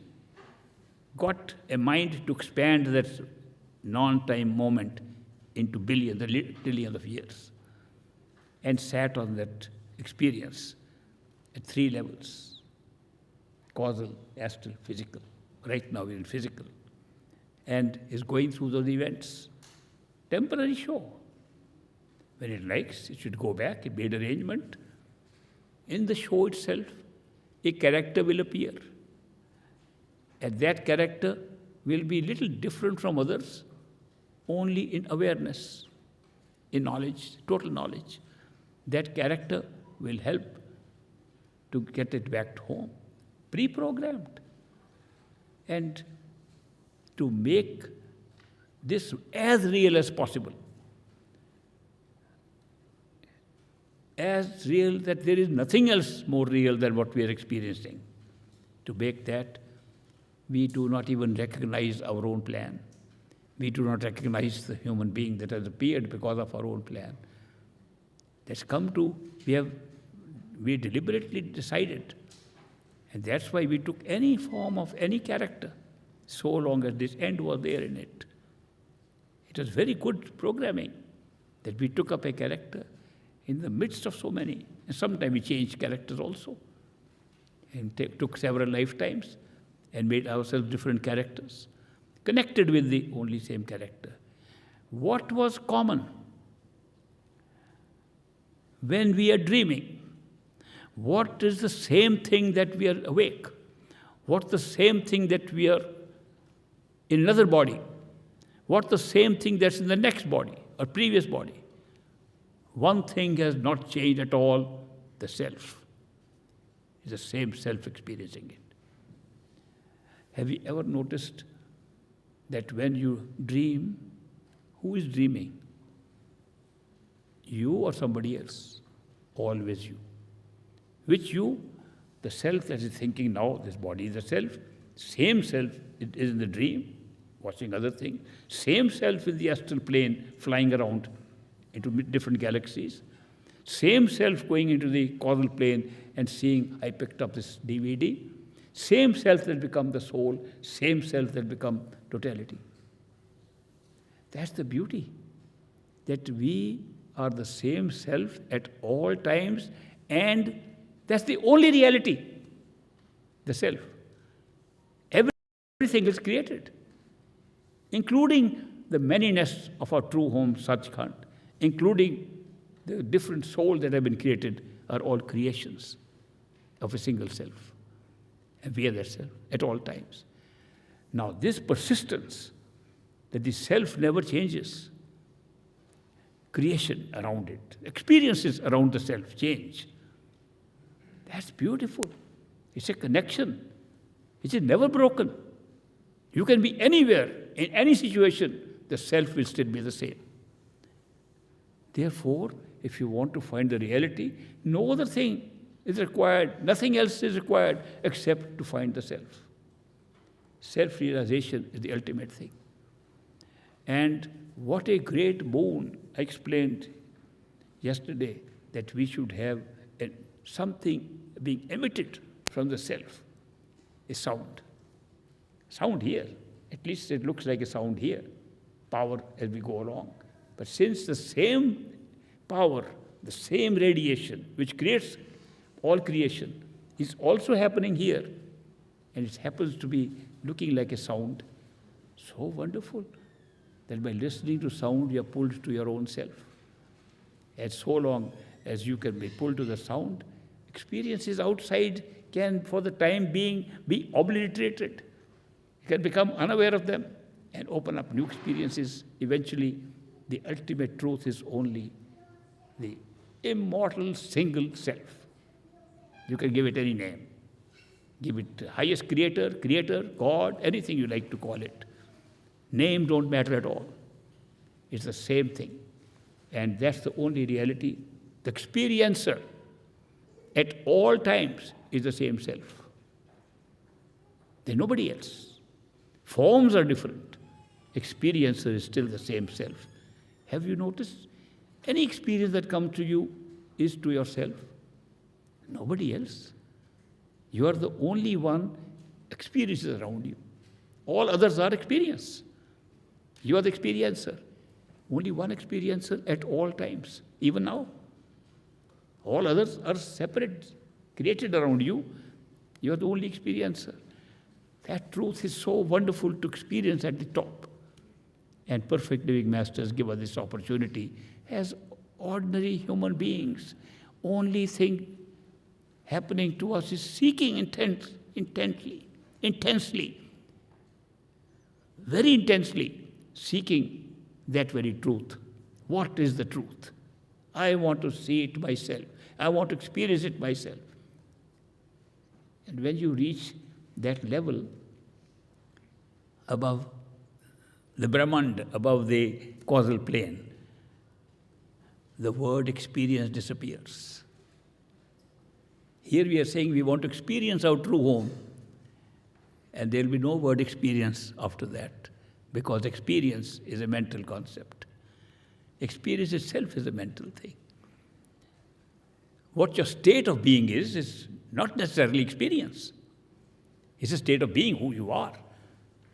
got a mind to expand that non-time moment into billions, trillions of years, and sat on that experience at three levels: causal, astral, physical. Right now we're in physical. And is going through those events. Temporary show. When it likes, it should go back. It made arrangement. In the show itself, a character will appear. And that character will be little different from others, only in awareness. in knowledge, total knowledge. That character will help to get it back home, pre-programmed. And to make this as real as possible. As real that there is nothing else more real than what we are experiencing. To make that, we do not even recognize our own plan. We do not recognize the human being that has appeared because of our own plan. That's come to, we deliberately decided. And that's why we took any form of any character, so long as this end was there in it. It was very good programming that we took up a character in the midst of so many. And sometimes we changed characters also. And took several lifetimes and made ourselves different characters, connected with the only same character. What was common when we are dreaming? What is the same thing that we are awake? What's the same thing that we are in another body? What's the same thing that's in the next body or previous body? One thing has not changed at all, the self. It's the same self experiencing it. Have you ever noticed that when you dream, who is dreaming? You or somebody else? Always you. Which you? The self that is thinking now, this body is the self. Same self it is in the dream, watching other things. Same self in the astral plane, flying around into different galaxies. Same self going into the causal plane and seeing, I picked up this DVD. Same self that become the soul, same self that become totality. That's the beauty, that we are the same self at all times, and that's the only reality, the self. Everything is created, including the manyness of our true home, Sachkhand, including the different souls that have been created, are all creations of a single self. And we are that self at all times. Now, this persistence, that the self never changes, creation around it, experiences around the self change. That's beautiful. It's a connection. It is never broken. You can be anywhere, in any situation, the self will still be the same. Therefore, if you want to find the reality, no other thing is required, nothing else is required except to find the self. Self-realization is the ultimate thing. And what a great boon, I explained yesterday, that we should have something being emitted from the self, a sound. Sound here, at least it looks like a sound here, power as we go along. But since the same power, the same radiation which creates all creation is also happening here, and it happens to be looking like a sound, so wonderful that by listening to sound you are pulled to your own self. And so long as you can be pulled to the sound, experiences outside can for the time being be obliterated. You can become unaware of them and open up new experiences. Eventually, the ultimate truth is only the immortal single self. You can give it any name. Give it highest creator, God, anything you like to call it. Name don't matter at all. It's the same thing. And that's the only reality. The experiencer at all times is the same self. There's nobody else. Forms are different. Experiencer is still the same self. Have you noticed? Any experience that comes to you is to yourself. Nobody else. You are the only one experiences around you. All others are experience. You are the experiencer. Only one experiencer at all times, even now. All others are separate, created around you. You are the only experiencer. That truth is so wonderful to experience at the top. And perfect living masters give us this opportunity as ordinary human beings. Only thing happening to us is seeking intensely, very intensely, seeking that very truth What is the truth? I want to see it myself. I want to experience it myself. And when you reach that level, above the Brahmand, above the causal plane, the word experience disappears. Here we are saying we want to experience our true home, and there will be no word experience after that, because experience is a mental concept. Experience itself is a mental thing. What your state of being is not necessarily experience. It's a state of being who you are.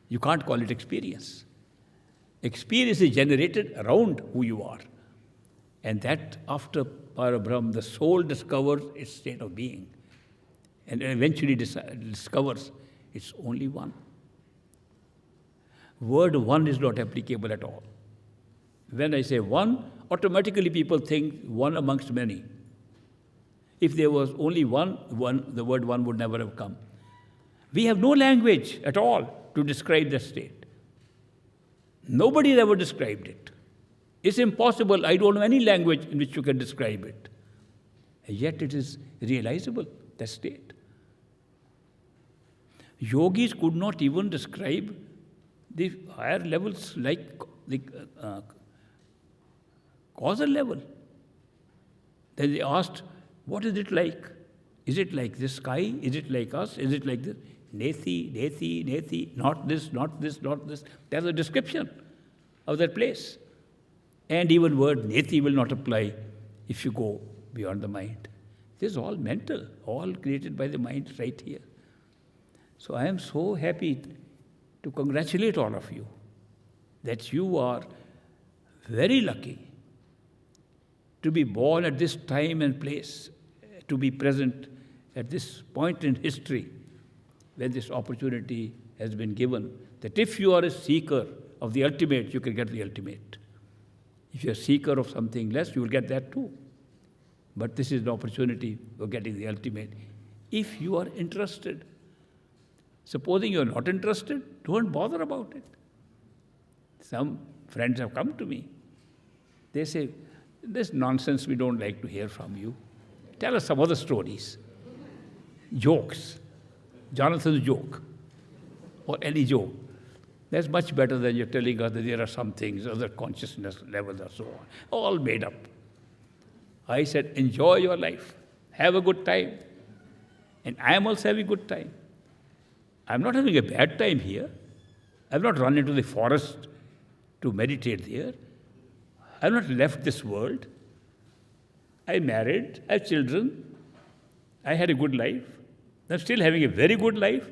You can't call it experience. Experience is generated around who you are. And that after Parabrahm, the soul discovers its state of being and eventually discovers it's only one. Word one is not applicable at all. When I say one, automatically people think one amongst many. If there was only one, the word one would never have come. We have no language at all to describe that state. Nobody has ever described it. It's impossible. I don't know any language in which you can describe it. And yet it is realizable, that state. Yogis could not even describe the higher levels like the causal level. Then they asked, what is it like? Is it like this sky? Is it like us? Is it like this? Nethi, nethi, nethi, not this, not this, not this. That's a description of that place. And even word nethi will not apply if you go beyond the mind. This is all mental, all created by the mind right here. So I am so happy to congratulate all of you that you are very lucky to be born at this time and place, to be present at this point in history when this opportunity has been given, that if you are a seeker of the ultimate, you can get the ultimate. If you are a seeker of something less, you will get that too. But this is the opportunity for getting the ultimate. If you are interested, supposing you are not interested, don't bother about it. Some friends have come to me. They say, this nonsense we don't like to hear from you. Tell us some other stories. Jokes. Jonathan's joke. Or any joke. That's much better than you're telling us that there are some things, other consciousness levels and so on. All made up. I said, enjoy your life. Have a good time. And I am also having a good time. I'm not having a bad time here. I've not run into the forest to meditate there. I've not left this world. I married, I have children. I had a good life. I'm still having a very good life.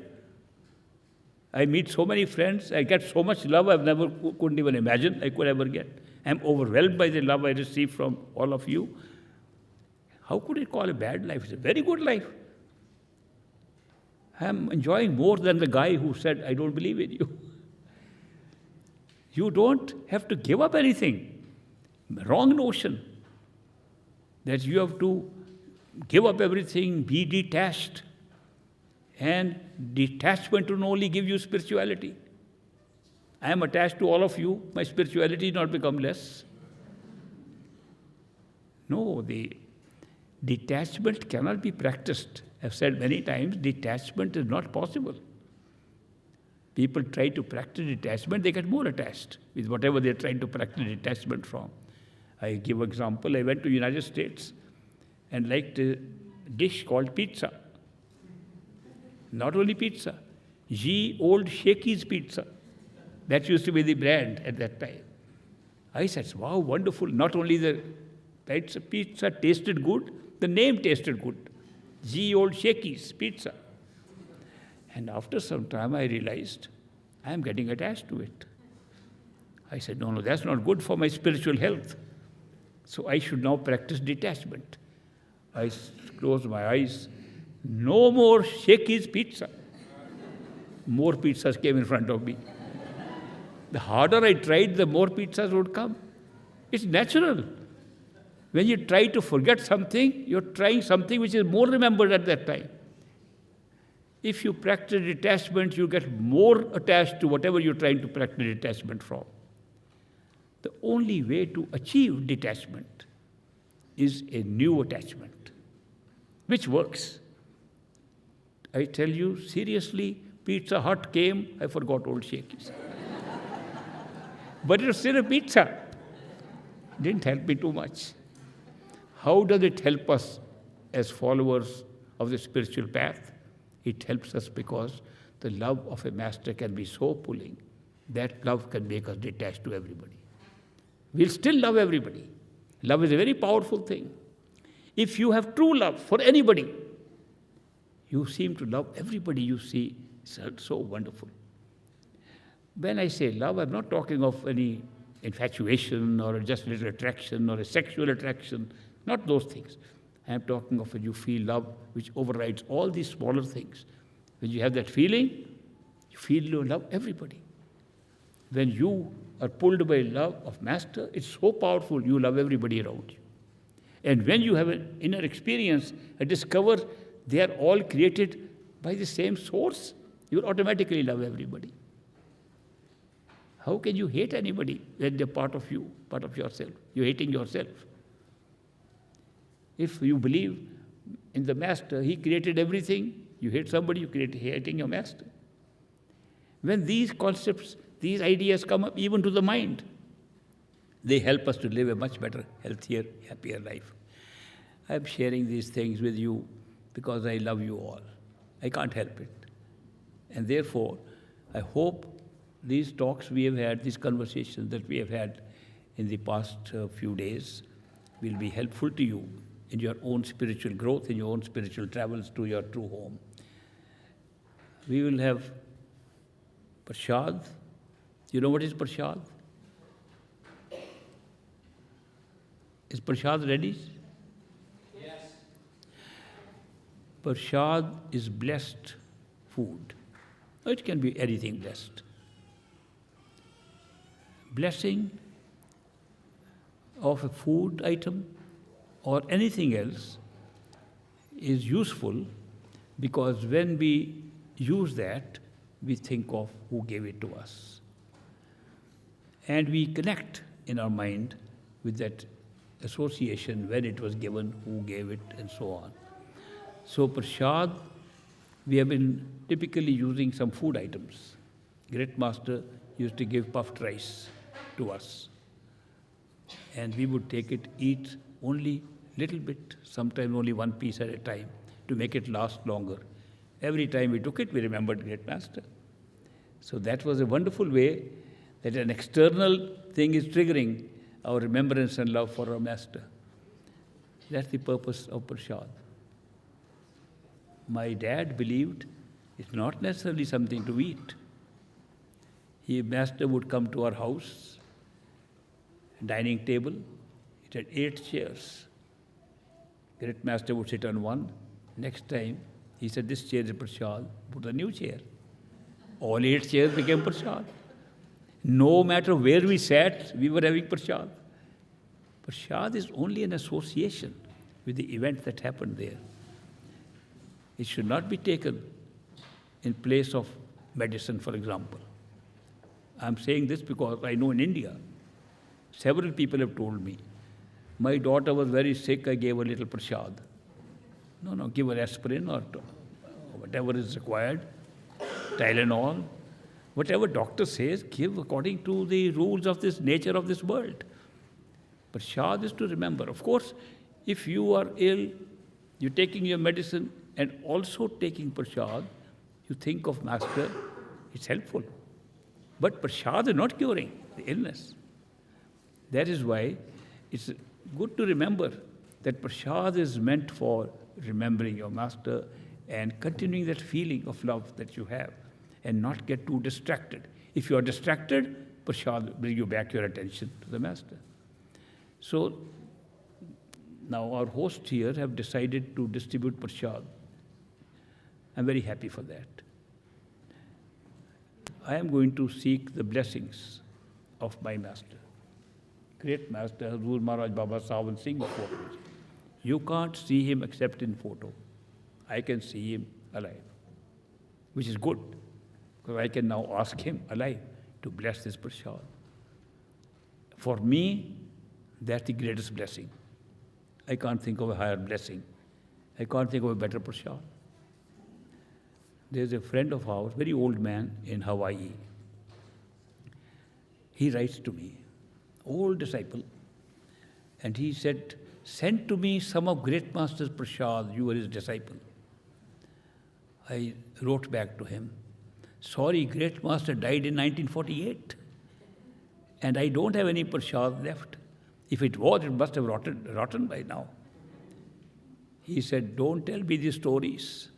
I meet so many friends. I get so much love couldn't even imagine I could ever get. I'm overwhelmed by the love I receive from all of you. How could I call a bad life? It's a very good life. I'm enjoying more than the guy who said, I don't believe in you. You don't have to give up anything. Wrong notion that you have to give up everything, be detached. And detachment will only give you spirituality. I am attached to all of you. My spirituality not become less. No, the detachment cannot be practiced. I've said many times, detachment is not possible. People try to practice detachment, they get more attached with whatever they're trying to practice detachment from. I give an example. I went to the United States and liked a dish called pizza. Not only pizza, Old Shakey's Pizza. That used to be the brand at that time. I said, wow, wonderful. Not only the pizza tasted good, the name tasted good. Old Shakey's Pizza. And after some time, I realized I am getting attached to it. I said, no, that's not good for my spiritual health. So I should now practice detachment. I closed my eyes. No more Shakey's Pizza. More pizzas came in front of me. The harder I tried, the more pizzas would come. It's natural. When you try to forget something, you're trying something which is more remembered at that time. If you practice detachment, you get more attached to whatever you're trying to practice detachment from. The only way to achieve detachment is a new attachment, which works. I tell you seriously, Pizza Hut came, I forgot old Shakey's. But it was still a pizza. Didn't help me too much. How does it help us as followers of the spiritual path? It helps us because the love of a master can be so pulling that love can make us detached to everybody. We'll still love everybody. Love is a very powerful thing. If you have true love for anybody, you seem to love everybody you see. It's so wonderful. When I say love, I'm not talking of any infatuation or just a little attraction or a sexual attraction, not those things. I'm talking of when you feel love which overrides all these smaller things. When you have that feeling, you feel you love everybody. When you are pulled by love of Master, it's so powerful, you love everybody around you. And when you have an inner experience and discover they are all created by the same source, you will automatically love everybody. How can you hate anybody when they're part of you, part of yourself? You're hating yourself. If you believe in the Master, He created everything, you hate somebody, you're hating your Master. When these concepts, these ideas come up even to the mind, they help us to live a much better, healthier, happier life. I'm sharing these things with you because I love you all. I can't help it. And therefore, I hope these talks we have had, these conversations that we have had in the past few days will be helpful to you in your own spiritual growth, in your own spiritual travels to your true home. We will have Prashad. You know what is Prashad? Is Prashad ready? Yes. Prashad is blessed food. It can be anything blessed. Blessing of a food item or anything else is useful because when we use that, we think of who gave it to us. And we connect in our mind with that association, when it was given, who gave it, and so on. So Prashad, we have been typically using some food items. Great Master used to give puffed rice to us. And we would take it, eat only little bit, sometimes only one piece at a time, to make it last longer. Every time we took it, we remembered Great Master. So that was a wonderful way that an external thing is triggering our remembrance and love for our Master. That's the purpose of Prashad. My dad believed it's not necessarily something to eat. Master would come to our house, dining table, it had 8 chairs. Great Master would sit on one. Next time, he said, this chair is Prashad, put a new chair. All 8 chairs became Prashad. No matter where we sat, we were having Prashad. Prashad is only an association with the event that happened there. It should not be taken in place of medicine, for example. I'm saying this because I know in India, several people have told me, my daughter was very sick, I gave her a little Prashad. No, give her aspirin or whatever is required, Tylenol. Whatever doctor says, give according to the rules of this nature of this world. Prashad is to remember. Of course, if you are ill, you're taking your medicine and also taking Prashad, you think of Master, it's helpful. But Prashad is not curing the illness. That is why it's good to remember that Prashad is meant for remembering your Master and continuing that feeling of love that you have and not get too distracted. If you are distracted, Prashad will bring you back your attention to the Master. So now our hosts here have decided to distribute Prashad. I'm very happy for that. I am going to seek the blessings of my Master. Great Master, Hazur Maharaj Baba Sahib in Singapore. You can't see him except in photo. I can see him alive, which is good, because I can now ask him alive to bless this Prashad. For me, that's the greatest blessing. I can't think of a higher blessing. I can't think of a better prasad. There's a friend of ours, very old man in Hawaii. He writes to me, old disciple, and he said, send to me some of Great Master's prasad, you were his disciple. I wrote back to him, sorry, Great Master died in 1948, and I don't have any prasad left. If it was, it must have rotten by now. He said, don't tell me these stories.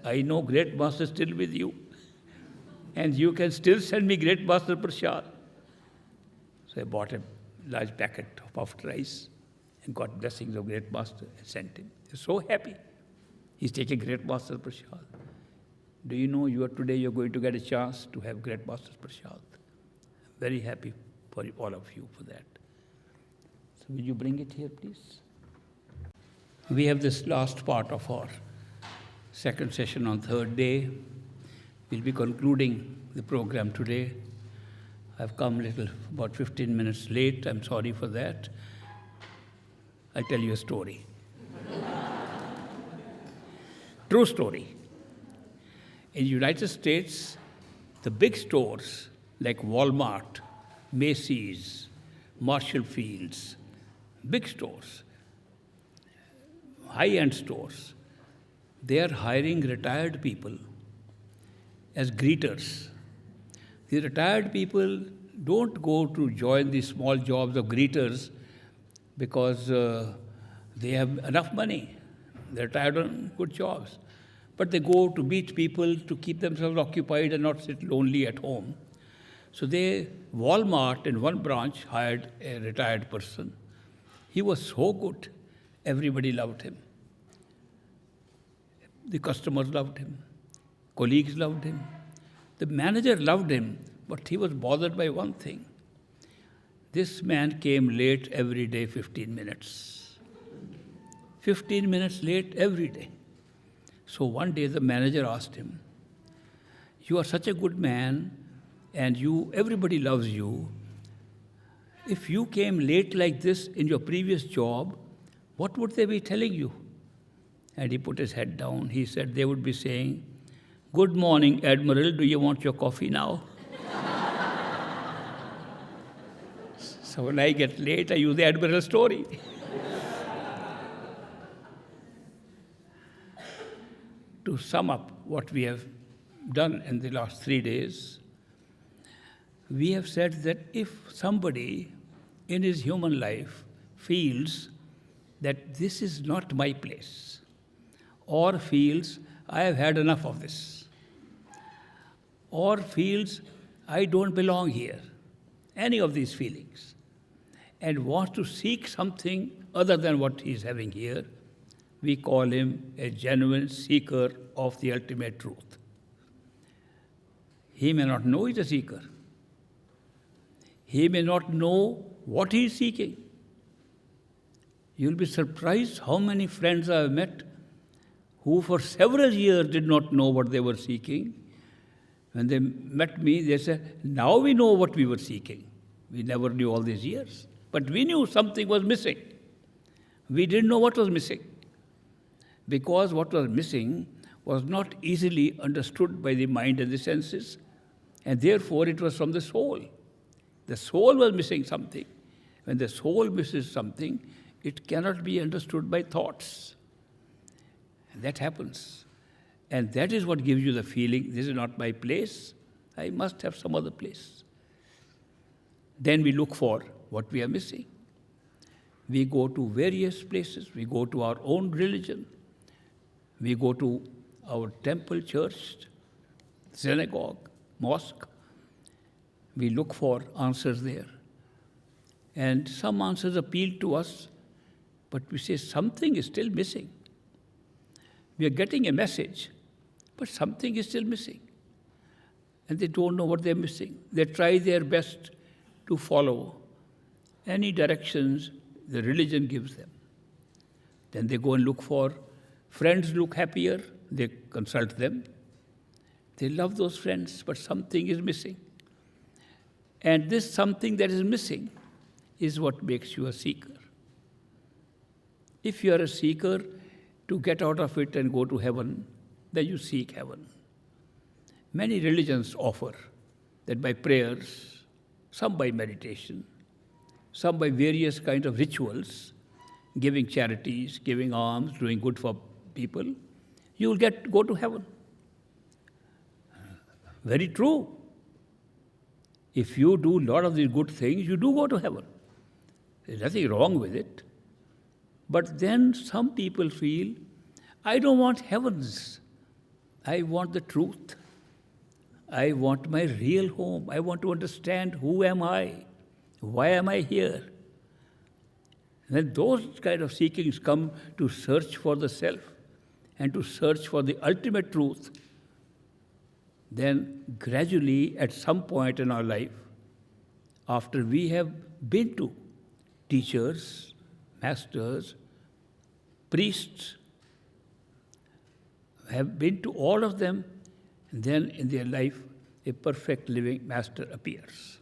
I know Great Master is still with you, and you can still send me Great Master prasad. So I bought a large packet of puffed rice and got blessings of Great Master and sent him. He's so happy. He's taking Great Master prasad. Do you know today you're going to get a chance to have Great Master's prasad? I'm very happy for all of you for that. So will you bring it here, please? We have this last part of our second session on third day. We'll be concluding the program today. I've come about 15 minutes late. I'm sorry for that. I'll tell you a story. True story. In the United States, the big stores like Walmart, Macy's, Marshall Fields, big stores, high-end stores, they are hiring retired people as greeters. The retired people don't go to join the small jobs of greeters because they have enough money. They're retired on good jobs. But they go to meet people to keep themselves occupied and not sit lonely at home. So Walmart in one branch hired a retired person. He was so good, everybody loved him. The customers loved him. Colleagues loved him. The manager loved him, but he was bothered by one thing. This man came late every day, 15 minutes. 15 minutes late every day. So one day the manager asked him, you are such a good man and everybody loves you. If you came late like this in your previous job, what would they be telling you? And he put his head down. He said, they would be saying, good morning, Admiral, do you want your coffee now? So when I get late, I use the Admiral story. To sum up what we have done in the last 3 days, we have said that if somebody in his human life feels that this is not my place, or feels I have had enough of this, or feels I don't belong here, any of these feelings, and wants to seek something other than what he is having here, we call him a genuine seeker of the ultimate truth. He may not know he's a seeker. He may not know what he is seeking. You'll be surprised how many friends I have met who for several years did not know what they were seeking. When they met me, they said, now we know what we were seeking. We never knew all these years. But we knew something was missing. We didn't know what was missing. Because what was missing was not easily understood by the mind and the senses, and therefore it was from the soul. The soul was missing something. When the soul misses something, it cannot be understood by thoughts. And that happens. And that is what gives you the feeling, this is not my place, I must have some other place. Then we look for what we are missing. We go to various places. We go to our own religion. We go to our temple, church, synagogue, mosque. We look for answers there. And some answers appeal to us, but we say something is still missing. We are getting a message, but something is still missing. And they don't know what they're missing. They try their best to follow any directions the religion gives them. Then they go and look for friends look happier, they consult them. They love those friends, but something is missing. And this something that is missing is what makes you a seeker. If you are a seeker to get out of it and go to heaven, then you seek heaven. Many religions offer that by prayers, some by meditation, some by various kinds of rituals, giving charities, giving alms, doing good for people, you will go to heaven. Very true. If you do a lot of these good things, you do go to heaven. There's nothing wrong with it. But then some people feel, I don't want heavens. I want the truth. I want my real home. I want to understand who am I? Why am I here? When those kind of seekings come to search for the self and to search for the ultimate truth, then gradually at some point in our life, after we have been to teachers, masters, priests, have been to all of them, and then in their life a perfect living master appears.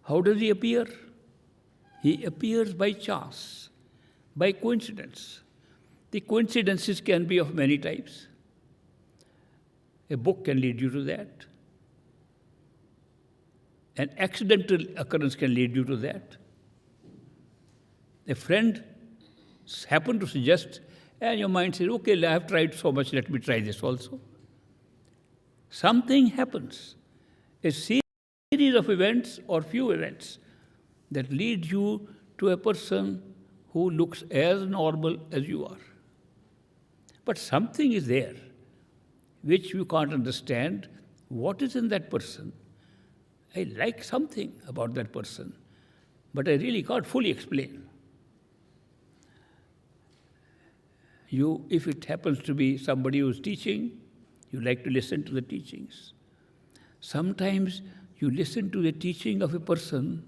How does he appear? He appears by chance, by coincidence. The coincidences can be of many types. A book can lead you to that. An accidental occurrence can lead you to that. A friend happened to suggest, and your mind says, okay, I have tried so much, let me try this also. Something happens, a series of events or few events that lead you to a person who looks as normal as you are. But something is there which you can't understand. What is in that person? I like something about that person, but I really can't fully explain. If it happens to be somebody who's teaching, you like to listen to the teachings. Sometimes you listen to the teaching of a person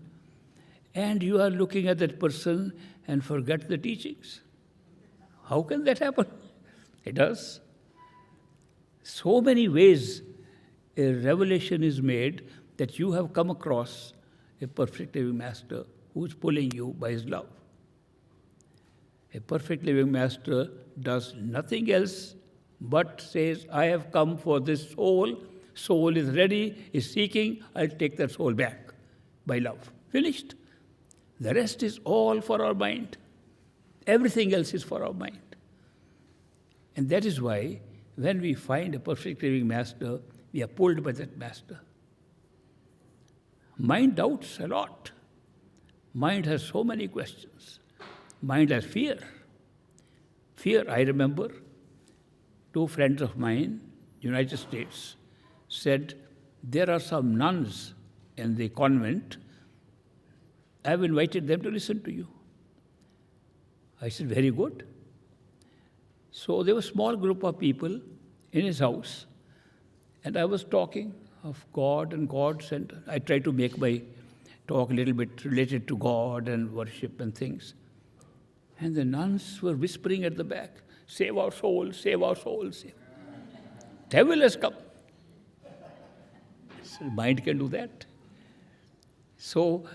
and you are looking at that person and forget the teachings. How can that happen? It does. So many ways a revelation is made that you have come across a perfect living master who is pulling you by his love. A perfect living master does nothing else but says, I have come for this soul. Soul is ready, is seeking, I'll take that soul back by love. Finished. The rest is all for our mind. Everything else is for our mind. And that is why when we find a perfect living master, we are pulled by that master. Mind doubts a lot. Mind has so many questions. Mind has fear. Fear, I remember, two friends of mine, United States, said, there are some nuns in the convent. I have invited them to listen to you. I said, very good. So there was a small group of people in his house, and I was talking of God and God's, and I tried to make my talk a little bit related to God and worship and things. And the nuns were whispering at the back, save our souls, save our souls. Devil has come. So mind can do that. So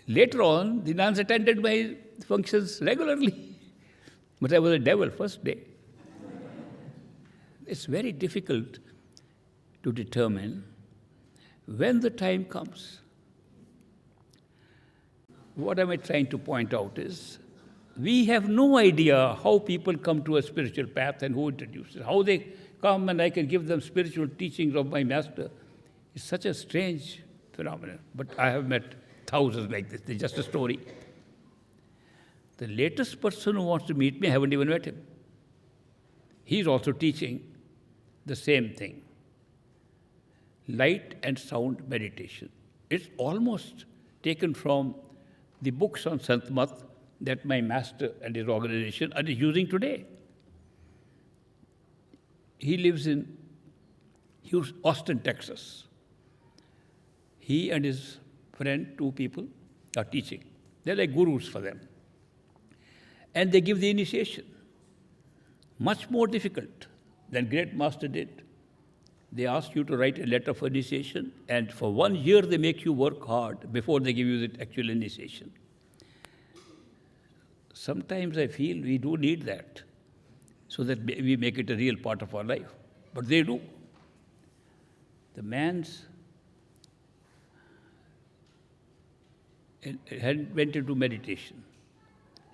later on, the nuns attended my functions regularly. But I was a devil first day. It's very difficult to determine when the time comes. What am I trying to point out is, we have no idea how people come to a spiritual path and who introduces, how they come and I can give them spiritual teachings of my master. It's such a strange phenomenon. But I have met thousands like this. It's just a story. The latest person who wants to meet me, I haven't even met him. He's also teaching the same thing. Light and sound meditation. It's almost taken from the books on Sant Mat that my master and his organization are using today. He lives in Austin, Texas. He and his friend, two people, are teaching. They're like gurus for them. And they give the initiation. Much more difficult than great master did. They ask you to write a letter of initiation, and for 1 year they make you work hard before they give you the actual initiation. Sometimes I feel we do need that, so that we make it a real part of our life. But they do. The man's went into meditation,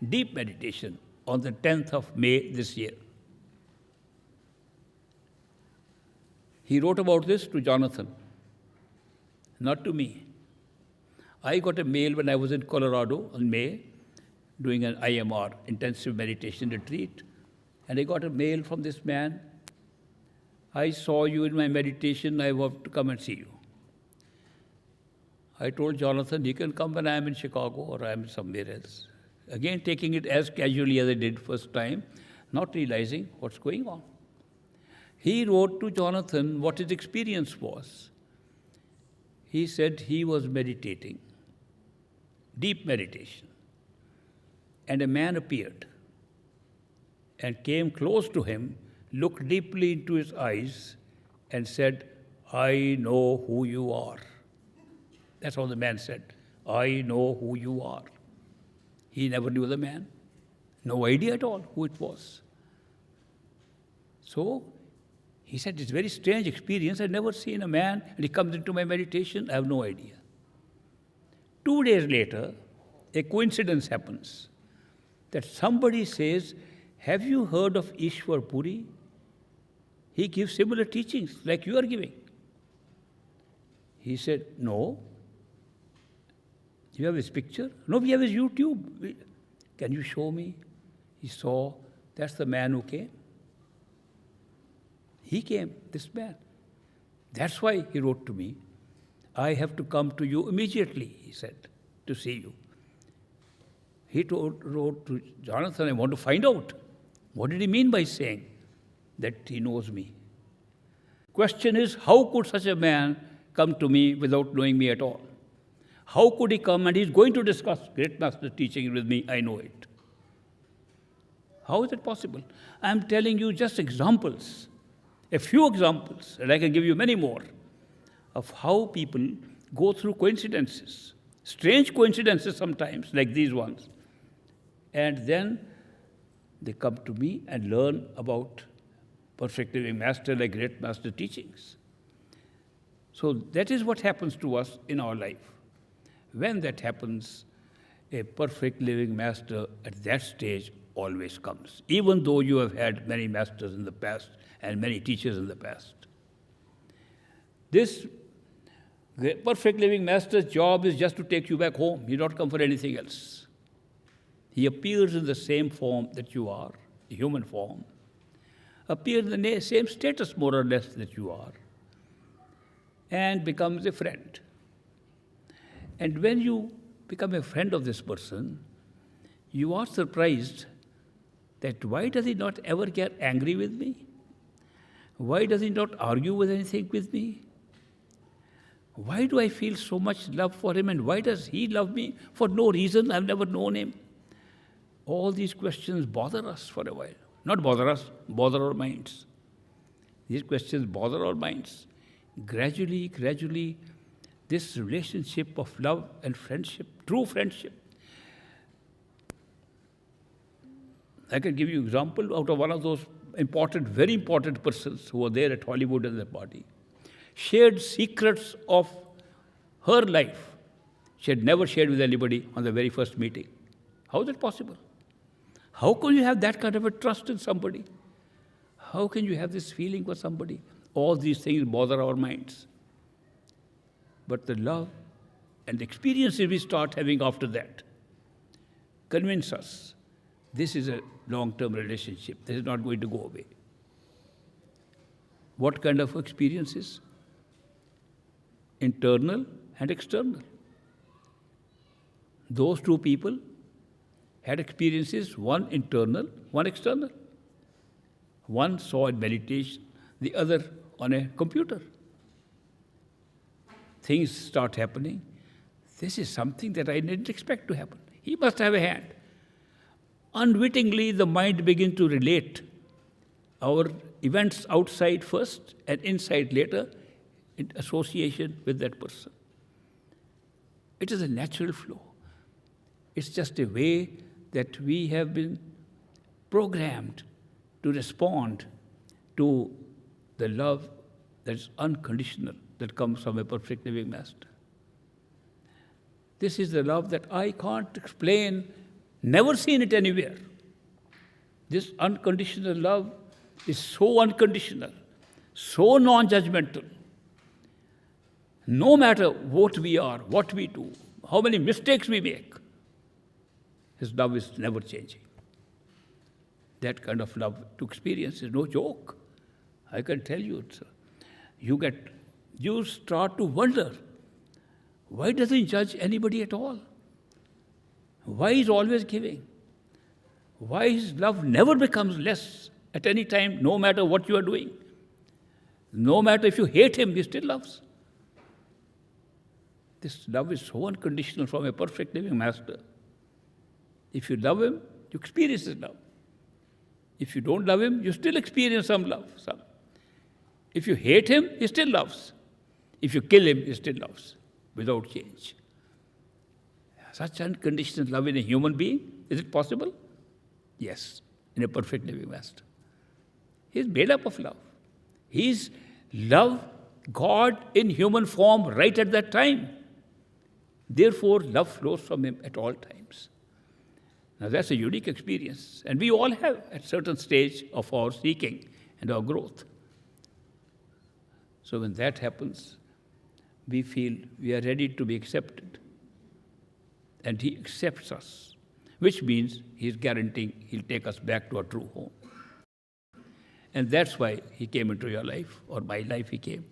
deep meditation, on the 10th of May this year. He wrote about this to Jonathan, not to me. I got a mail when I was in Colorado in May, doing an IMR, intensive meditation retreat, and I got a mail from this man. I saw you in my meditation, I want to come and see you. I told Jonathan, he can come when I am in Chicago or I am somewhere else. Again, taking it as casually as I did first time, not realizing what's going on. He wrote to Jonathan what his experience was. He said he was meditating, deep meditation. And a man appeared and came close to him, looked deeply into his eyes, and said, "I know who you are." That's all the man said. "I know who you are." He never knew the man. No idea at all who it was. So he said, "It's a very strange experience. I've never seen a man, and he comes into my meditation. I have no idea." 2 days later, a coincidence happens that somebody says, "Have you heard of Ishwar Puri? He gives similar teachings like you are giving." He said, "No." "You have his picture?" "No, we have his YouTube." "Can you show me?" He saw, that's the man who came. He came, this man. That's why he wrote to me, "I have to come to you immediately," he said, "to see you." He wrote to Jonathan, "I want to find out. What did he mean by saying that he knows me?" Question is, how could such a man come to me without knowing me at all? How could he come and he's going to discuss great master teaching with me? I know it. How is it possible? I'm telling you just examples, a few examples, and I can give you many more, of how people go through coincidences, strange coincidences sometimes, like these ones. And then they come to me and learn about perfect living master, like great master teachings. So that is what happens to us in our life. When that happens, a perfect living master at that stage always comes, even though you have had many masters in the past and many teachers in the past. This perfect living master's job is just to take you back home. He not come for anything else. He appears in the same form that you are, the human form, appears in the same status more or less that you are, and becomes a friend. And when you become a friend of this person, you are surprised that why does he not ever get angry with me? Why does he not argue with anything with me? Why do I feel so much love for him, and why does he love me for no reason? I've never known him. All these questions bother us for a while. Not bother us, bother our minds. These questions bother our minds. Gradually, this relationship of love and friendship, true friendship. I can give you an example out of one of those important, very important persons who were there at Hollywood at the party. Shared secrets of her life she had never shared with anybody on the very first meeting. How is it possible? How can you have that kind of a trust in somebody? How can you have this feeling for somebody? All these things bother our minds. But the love and the experiences we start having after that convince us this is a long-term relationship. This is not going to go away. What kind of experiences? Internal and external. Those two people had experiences, one internal, one external. One saw in meditation, the other on a computer. Things start happening. This is something that I didn't expect to happen. He must have a hand. Unwittingly, the mind begins to relate our events outside first and inside later in association with that person. It is a natural flow. It's just a way that we have been programmed to respond to the love that is unconditional, that comes from a perfect living Master. This is the love that I can't explain, never seen it anywhere. This unconditional love is so unconditional, so non-judgmental. No matter what we are, what we do, how many mistakes we make, His love is never changing. That kind of love to experience is no joke. I can tell you, you start to wonder, why doesn't He judge anybody at all? Why He's always giving? Why His love never becomes less at any time, no matter what you are doing? No matter if you hate Him, He still loves. This love is so unconditional from a perfect living Master. If you love Him, you experience His love. If you don't love Him, you still experience some love. If you hate Him, He still loves. If you kill Him, He still loves, without change. Such unconditional love in a human being, is it possible? Yes, in a perfect living Master. He is made up of love. He is love, God in human form right at that time. Therefore, love flows from Him at all times. Now that's a unique experience, and we all have at certain stage of our seeking and our growth. So when that happens, we feel we are ready to be accepted. And He accepts us, which means He is guaranteeing He'll take us back to our true home. And that's why He came into your life, or my life He came.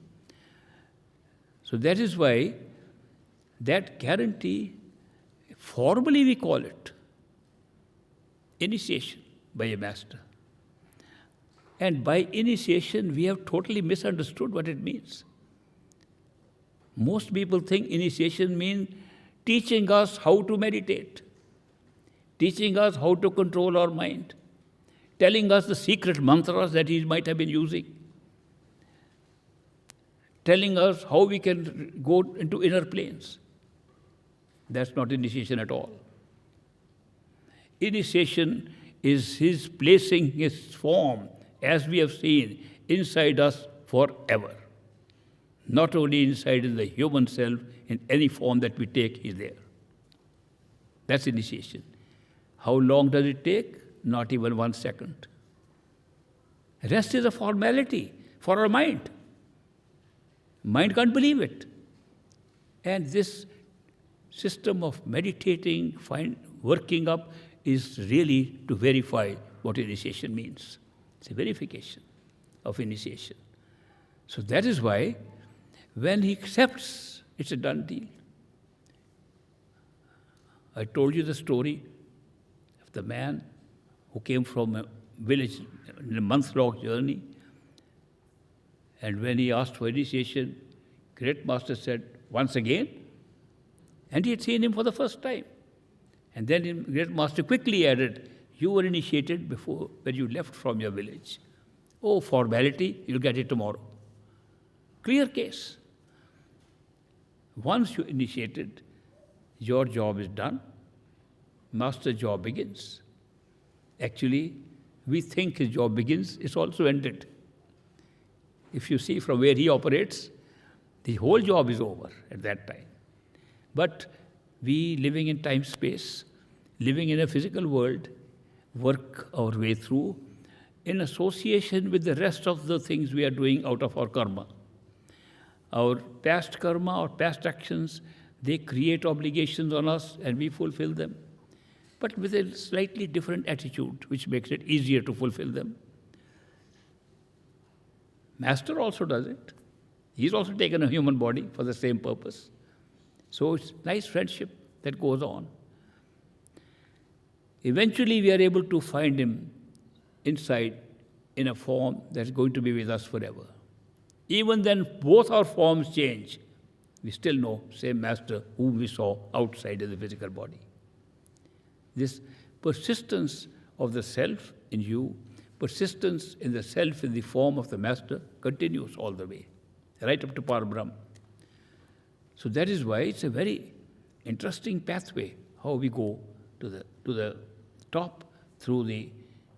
So that is why that guarantee, formally we call it initiation by a Master. And by initiation, we have totally misunderstood what it means. Most people think initiation means teaching us how to meditate, teaching us how to control our mind, telling us the secret mantras that He might have been using, telling us how we can go into inner planes. That's not initiation at all. Initiation is His placing His form, as we have seen, inside us forever. Not only inside in the human self, in any form that we take, He's there. That's initiation. How long does it take? Not even 1 second. Rest is a formality for our mind. Mind can't believe it. And this system of meditating, working up, is really to verify what initiation means. It's a verification of initiation. So that is why when He accepts, it's a done deal. I told you the story of the man who came from a village in a month-long journey. And when he asked for initiation, Great Master said, once again? And he had seen him for the first time. And then Great Master quickly added, you were initiated before when you left from your village. Oh, formality, you'll get it tomorrow. Clear case. Once you're initiated, your job is done. Master's job begins. Actually, we think his job begins, it's also ended. If you see from where he operates, the whole job is over at that time. But we, living in time-space, living in a physical world, work our way through in association with the rest of the things we are doing out of our karma. Our past karma, our past actions, they create obligations on us and we fulfill them, but with a slightly different attitude, which makes it easier to fulfill them. Master also does it. He's also taken a human body for the same purpose. So it's nice friendship that goes on. Eventually we are able to find him inside in a form that's going to be with us forever. Even then, both our forms change. We still know same Master whom we saw outside of the physical body. This persistence of the self in you, persistence in the self in the form of the master continues all the way, right up to Parabrahm. So that is why it's a very interesting pathway, how we go to the top through the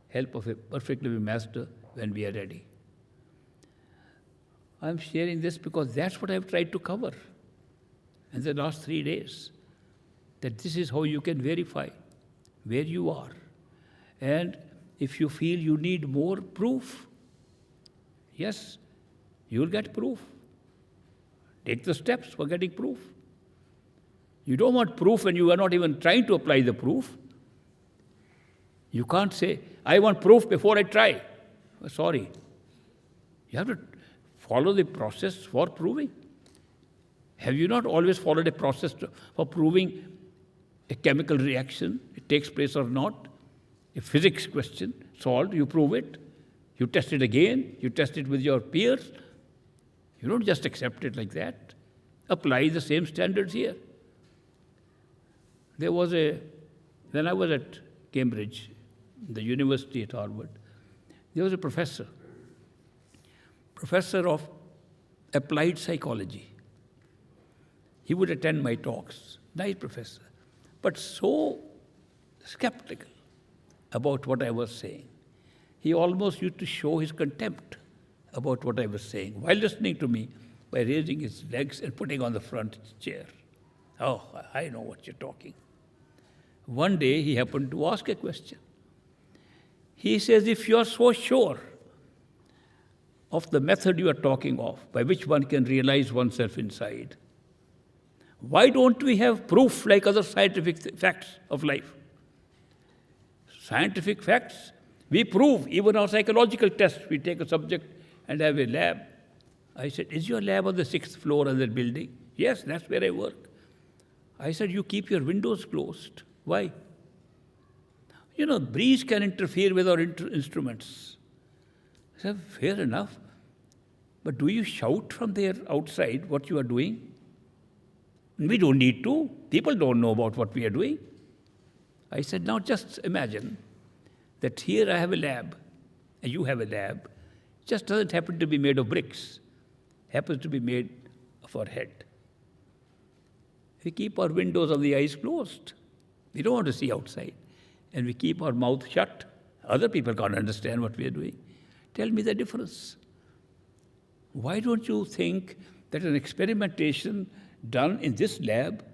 help of a perfect living master when we are ready. I'm sharing this because that's what I've tried to cover in the last 3 days, that this is how you can verify where you are. And if you feel you need more proof, yes, you'll get proof. Take the steps for getting proof. You don't want proof when you are not even trying to apply the proof. You can't say, I want proof before I try. Sorry. You have to follow the process for proving. Have you not always followed a process for proving a chemical reaction, it takes place or not? A physics question solved, you prove it. You test it again, you test it with your peers. You don't just accept it like that. Apply the same standards here. When I was at Cambridge, the university at Harvard, there was a professor of applied psychology. He would attend my talks, nice professor, but so skeptical about what I was saying. He almost used to show his contempt about what I was saying while listening to me by raising his legs and putting on the front chair. Oh, I know what you're talking. One day he happened to ask a question. He says, if you are so sure of the method you are talking of, by which one can realize oneself inside, why don't we have proof like other scientific facts of life? Scientific facts, we prove, even our psychological tests, we take a subject and have a lab. I said, is your lab on the 6th floor of that building? Yes, that's where I work. I said, you keep your windows closed. Why? You know, breeze can interfere with our instruments. I said, fair enough. But do you shout from there outside what you are doing? We don't need to. People don't know about what we are doing. I said, now just imagine that here I have a lab, and you have a lab. It just doesn't happen to be made of bricks. It happens to be made of our head. We keep our windows of the eyes closed. We don't want to see outside. And we keep our mouth shut. Other people can't understand what we are doing. Tell me the difference. Why don't you think that an experimentation done in this lab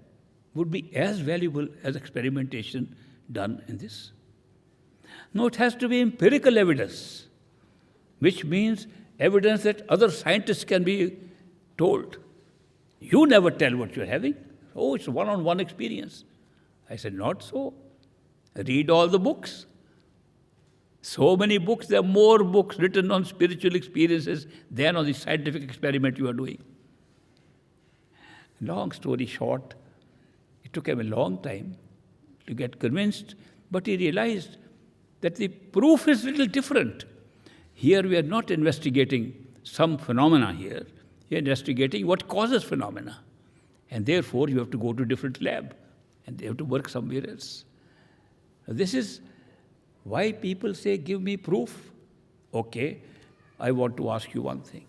would be as valuable as experimentation done in this? No, it has to be empirical evidence, which means evidence that other scientists can be told. You never tell what you're having. Oh, it's a one-on-one experience. I said, not so. Read all the books. So many books, there are more books written on spiritual experiences than on the scientific experiment you are doing. Long story short, it took him a long time to get convinced, but he realized that the proof is a little different. Here we are not investigating some phenomena here. We are investigating what causes phenomena. And therefore, you have to go to a different lab, and they have to work somewhere else. This is why people say, give me proof. Okay, I want to ask you one thing.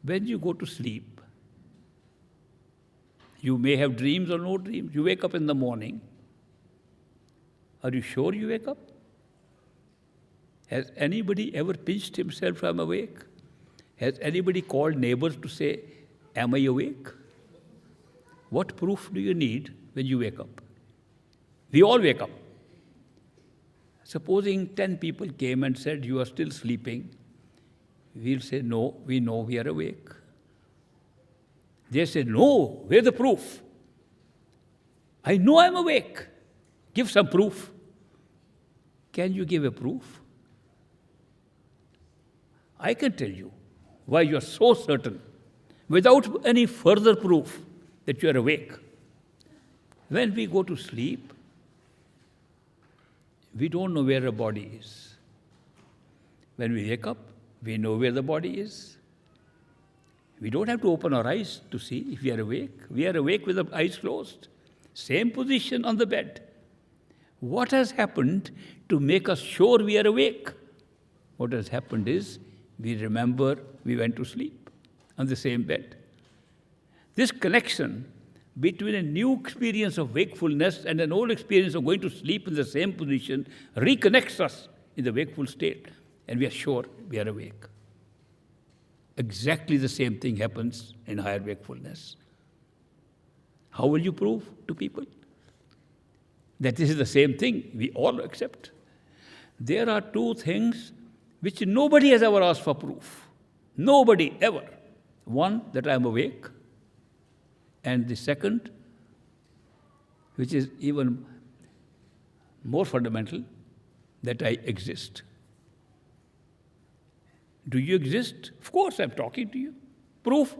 When you go to sleep, you may have dreams or no dreams. You wake up in the morning. Are you sure you wake up? Has anybody ever pinched himself, I'm awake? Has anybody called neighbors to say, am I awake? What proof do you need when you wake up? We all wake up. Supposing 10 people came and said, you are still sleeping, we'll say, no, we know we are awake. They say, no, where's the proof? I know I'm awake. Give some proof. Can you give a proof? I can tell you why you are so certain, without any further proof, that you are awake. When we go to sleep, we don't know where our body is. When we wake up, we know where the body is. We don't have to open our eyes to see if we are awake. We are awake with the eyes closed. Same position on the bed. What has happened to make us sure we are awake? What has happened is we remember we went to sleep on the same bed. This connection between a new experience of wakefulness and an old experience of going to sleep in the same position reconnects us in the wakeful state, and we are sure we are awake. Exactly the same thing happens in higher wakefulness. How will you prove to people that this is the same thing? We all accept. There are two things which nobody has ever asked for proof. Nobody ever. One, that I am awake. And the second, which is even more fundamental, that I exist. Do you exist? Of course, I'm talking to you. Proof.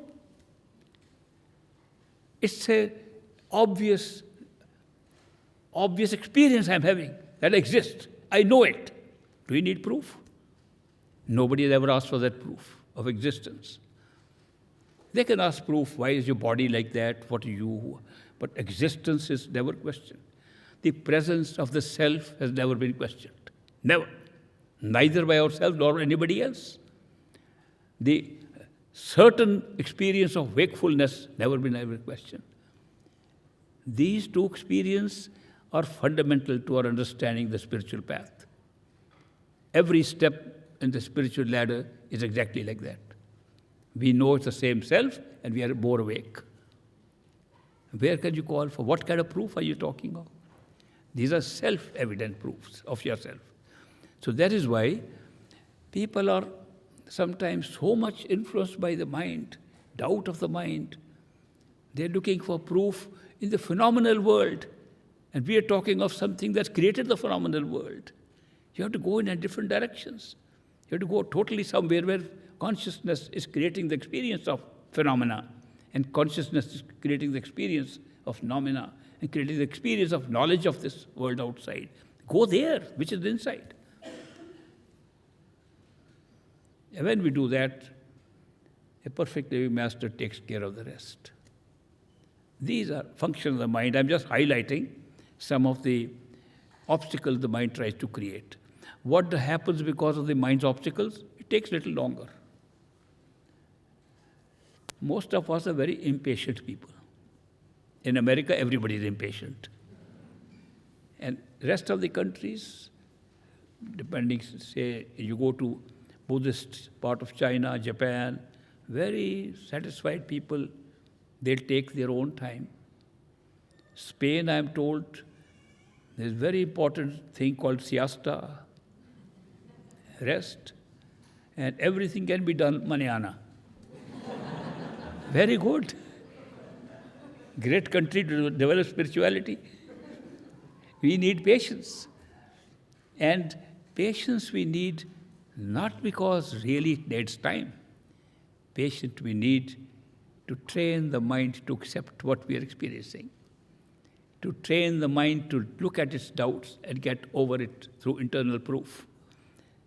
It's an obvious experience I'm having that I exist. I know it. Do you need proof? Nobody has ever asked for that proof of existence. They can ask proof, why is your body like that, what are you? But existence is never questioned. The presence of the self has never been questioned. Never. Neither by ourselves nor anybody else. The certain experience of wakefulness never been ever questioned. These two experiences are fundamental to our understanding the spiritual path. Every step in the spiritual ladder is exactly like that. We know it's the same self, and we are more awake. Where can you call for? What kind of proof are you talking of? These are self-evident proofs of yourself. So that is why people are sometimes so much influenced by the mind, doubt of the mind. They're looking for proof in the phenomenal world, and we are talking of something that's created the phenomenal world. You have to go in different directions. You have to go totally somewhere where consciousness is creating the experience of phenomena, and consciousness is creating the experience of phenomena, and creating the experience of knowledge of this world outside. Go there, which is inside. And when we do that, a perfect living master takes care of the rest. These are functions of the mind. I'm just highlighting some of the obstacles the mind tries to create. What happens because of the mind's obstacles? It takes a little longer. Most of us are very impatient people. In America, everybody is impatient. And rest of the countries, depending, say, you go to Buddhist part of China, Japan, very satisfied people, they'll take their own time. Spain, I'm told, there's a very important thing called siesta, rest, and everything can be done mañana. Very good. Great country to develop spirituality. We need patience. And patience we need not because really it needs time. Patience we need to train the mind to accept what we are experiencing, to train the mind to look at its doubts and get over it through internal proof.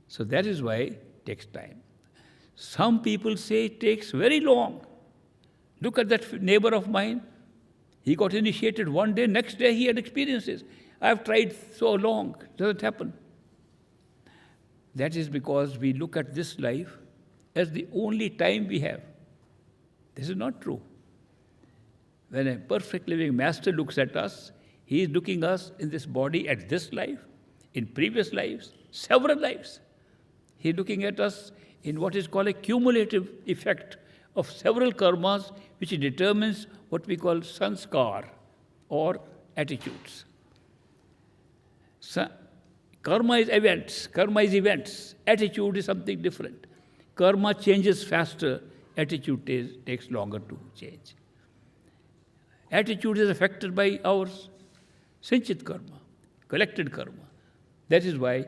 So that is why it takes time. Some people say it takes very long. Look at that neighbor of mine. He got initiated one day, next day he had experiences. I've tried so long, it doesn't happen. That is because we look at this life as the only time we have. This is not true. When a perfect living master looks at us, he is looking us in this body at this life, in previous lives, several lives. He is looking at us in what is called a cumulative effect of several karmas, which determines what we call sanskar, or attitudes. Karma is events. Attitude is something different. Karma changes faster, attitude takes longer to change. Attitude is affected by our sinchit karma, collected karma. That is why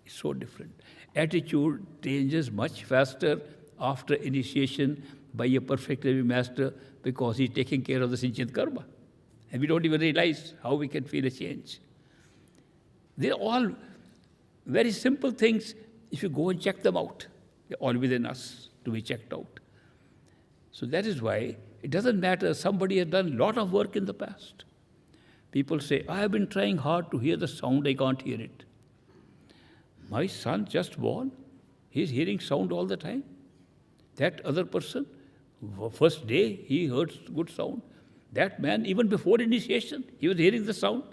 it's so different. Attitude changes much faster after initiation by a perfect living master because he's taking care of the sinchit karma. And we don't even realize how we can feel a change. They're all very simple things if you go and check them out. They're all within us to be checked out. So that is why it doesn't matter somebody has done a lot of work in the past. People say, I have been trying hard to hear the sound, I can't hear it. My son just born, he's hearing sound all the time. That other person, first day he heard good sound. That man, even before initiation, he was hearing the sound.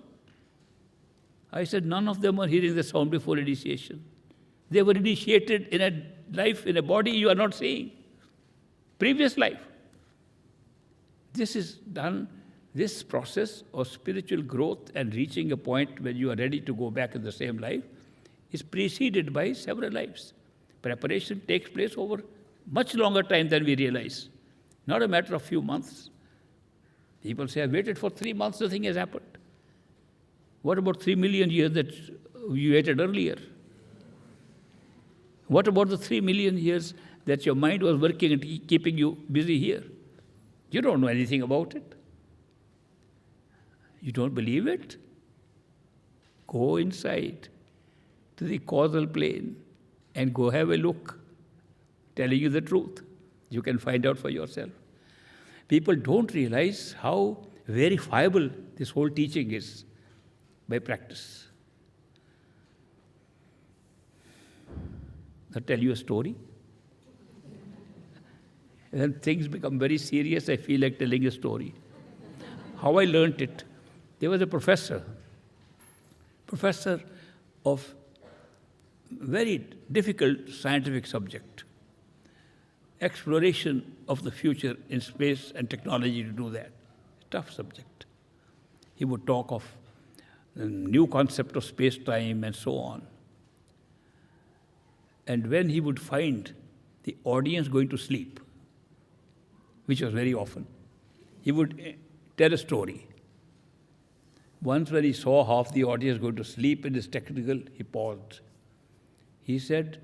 I said, none of them are hearing the sound before initiation. They were initiated in a life, in a body you are not seeing. Previous life. This is done, this process of spiritual growth and reaching a point where you are ready to go back in the same life is preceded by several lives. Preparation takes place over much longer time than we realize. Not a matter of few months. People say, I waited for 3 months, nothing has happened. What about 3 million years that you waited earlier? What about the 3 million years that your mind was working and keeping you busy here? You don't know anything about it. You don't believe it? Go inside to the causal plane and go have a look, telling you the truth. You can find out for yourself. People don't realize how verifiable this whole teaching is by practice. I'll tell you a story. When things become very serious, I feel like telling a story. How I learnt it. There was a professor of very difficult scientific subject. Exploration of the future in space and technology to do that. Tough subject. He would talk of the new concept of space-time and so on. And when he would find the audience going to sleep, which was very often, he would tell a story. Once when he saw half the audience going to sleep in his technical, he paused. He said,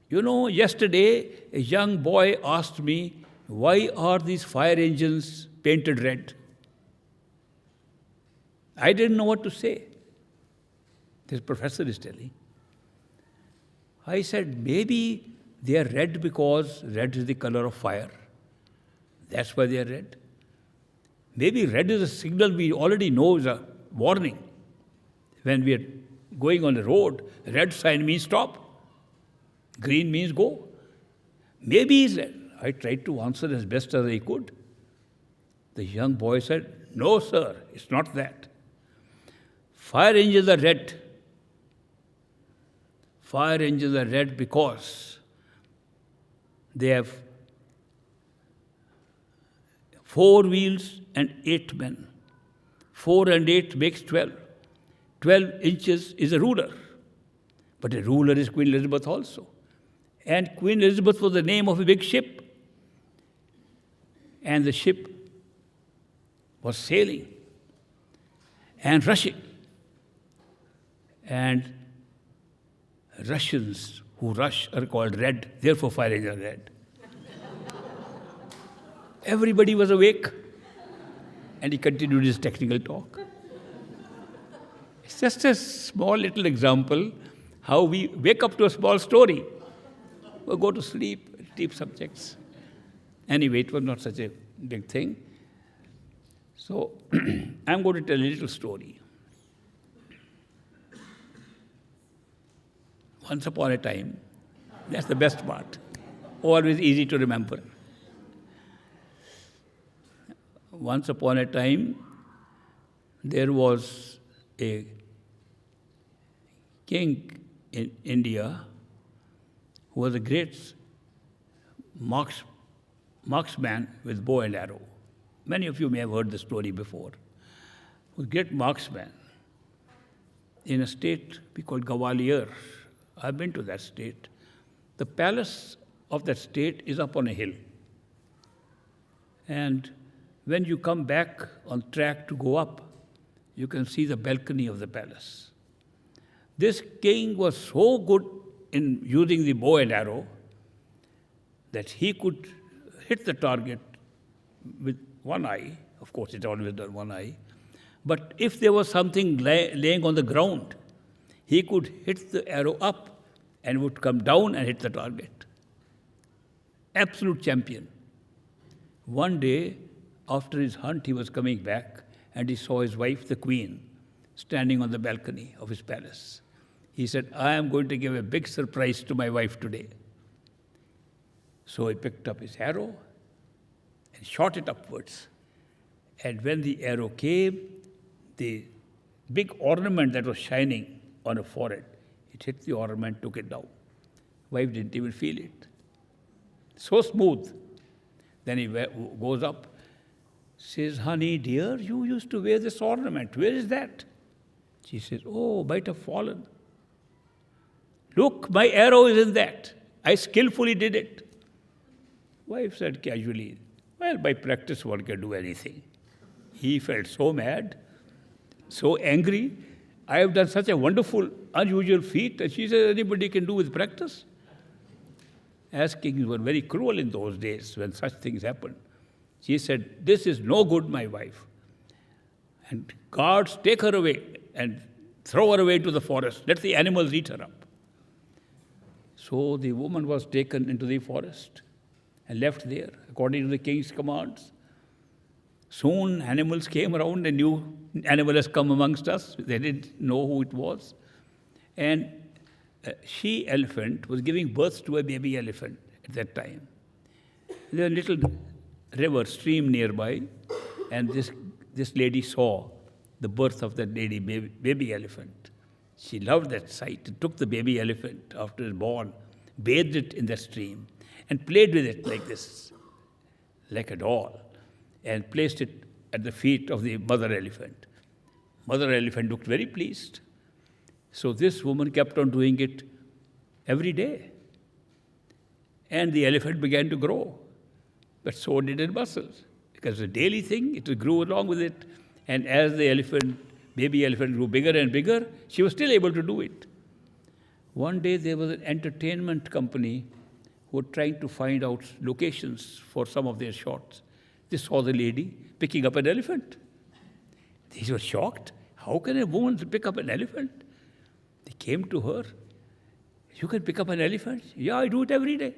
you know, yesterday a young boy asked me, why are these fire engines painted red? I didn't know what to say. This professor is telling. I said, maybe they are red because red is the color of fire. That's why they are red. Maybe red is a signal we already know is a warning. When we are going on the road, red sign means stop. Green means go. Maybe it's red. I tried to answer as best as I could. The young boy said, no, sir, it's not that. Fire engines are red. Fire engines are red because they have 4 wheels and 8 men. 4 and 8 makes 12. 12 inches is a ruler. But a ruler is Queen Elizabeth also. And Queen Elizabeth was the name of a big ship. And the ship was sailing and rushing. And Russians who rush are called red, therefore fire engines are red. Everybody was awake. And he continued his technical talk. It's just a small little example how we wake up to a small story. Or go to sleep, deep subjects. Anyway, it was not such a big thing. So, I'm going to tell a little story. Once upon a time, that's the best part. Always easy to remember. Once upon a time, there was a king in India who was a great marksman with bow and arrow. Many of you may have heard the story before. He was a great marksman in a state we call Gwalior. I've been to that state. The palace of that state is up on a hill. And when you come back on track to go up, you can see the balcony of the palace. This king was so good in using the bow and arrow that he could hit the target with one eye. Of course, it always done one eye. But if there was something laying on the ground, he could hit the arrow up and would come down and hit the target. Absolute champion. One day, after his hunt, he was coming back, and he saw his wife, the queen, standing on the balcony of his palace. He said, I am going to give a big surprise to my wife today. So he picked up his arrow and shot it upwards. And when the arrow came, the big ornament that was shining on her forehead, it hit the ornament, took it down. Wife didn't even feel it. So smooth. Then he goes up, says, honey, dear, you used to wear this ornament. Where is that? She says, oh, might have fallen. Look, my arrow is in that. I skillfully did it. Wife said casually, well, by practice one can do anything. He felt so mad, so angry. I have done such a wonderful, unusual feat. And she said, anybody can do with practice. As kings were very cruel in those days when such things happened. She said, this is no good, my wife. And guards, take her away and throw her away to the forest. Let the animals eat her up. So the woman was taken into the forest and left there, according to the king's commands. Soon animals came around, a new animal has come amongst us. They didn't know who it was. And a she-elephant was giving birth to a baby elephant at that time. There was a little river, stream nearby, and this lady saw the birth of that baby elephant. She loved that sight and took the baby elephant after it was born, bathed it in that stream, and played with it like this, like a doll, and placed it at the feet of the mother elephant. Mother elephant looked very pleased. So this woman kept on doing it every day. And the elephant began to grow. But so did its muscles. Because it's a daily thing, it grew along with it. And as the baby elephant grew bigger and bigger, she was still able to do it. One day there was an entertainment company who were trying to find out locations for some of their shots. They saw the lady picking up an elephant. They were shocked. How can a woman pick up an elephant? They came to her. You can pick up an elephant? Yeah, I do it every day.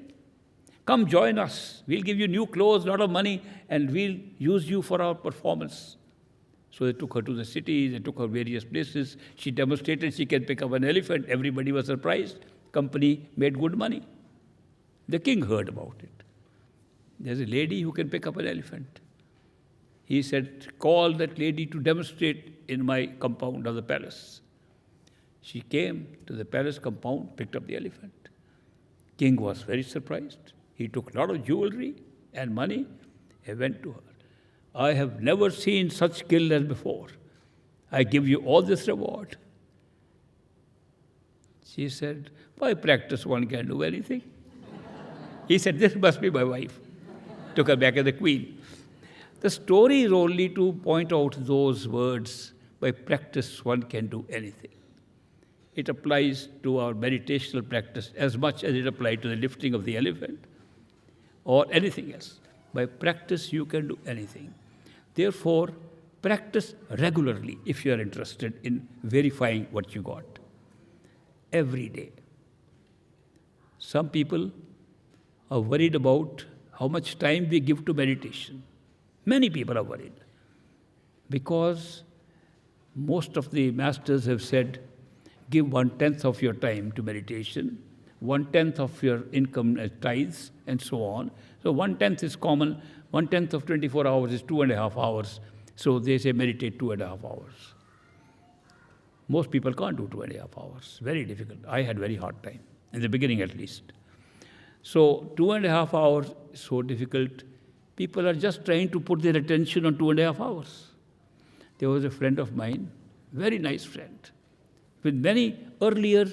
Come join us. We'll give you new clothes, a lot of money, and we'll use you for our performance. So they took her to the city, they took her various places. She demonstrated she can pick up an elephant. Everybody was surprised. Company made good money. The king heard about it. There's a lady who can pick up an elephant. He said, call that lady to demonstrate in my compound of the palace. She came to the palace compound, picked up the elephant. King was very surprised. He took a lot of jewelry and money and went to her. I have never seen such skill as before. I give you all this reward. She said, by practice one can do anything. He said, this must be my wife. Took her back as the queen. The story is only to point out those words, by practice one can do anything. It applies to our meditational practice as much as it applies to the lifting of the elephant or anything else. By practice you can do anything. Therefore, practice regularly if you are interested in verifying what you got. Every day. Some people are worried about how much time we give to meditation. Many people are worried because most of the masters have said, give 1/10 of your time to meditation, 1/10 of your income as tithes, and so on. So 1/10 is common. 1/10 of 24 hours is 2.5 hours. So they say meditate 2.5 hours. Most people can't do 2.5 hours. Very difficult. I had very hard time, in the beginning at least. So 2.5 hours is so difficult. People are just trying to put their attention on 2.5 hours. There was a friend of mine, very nice friend, with many earlier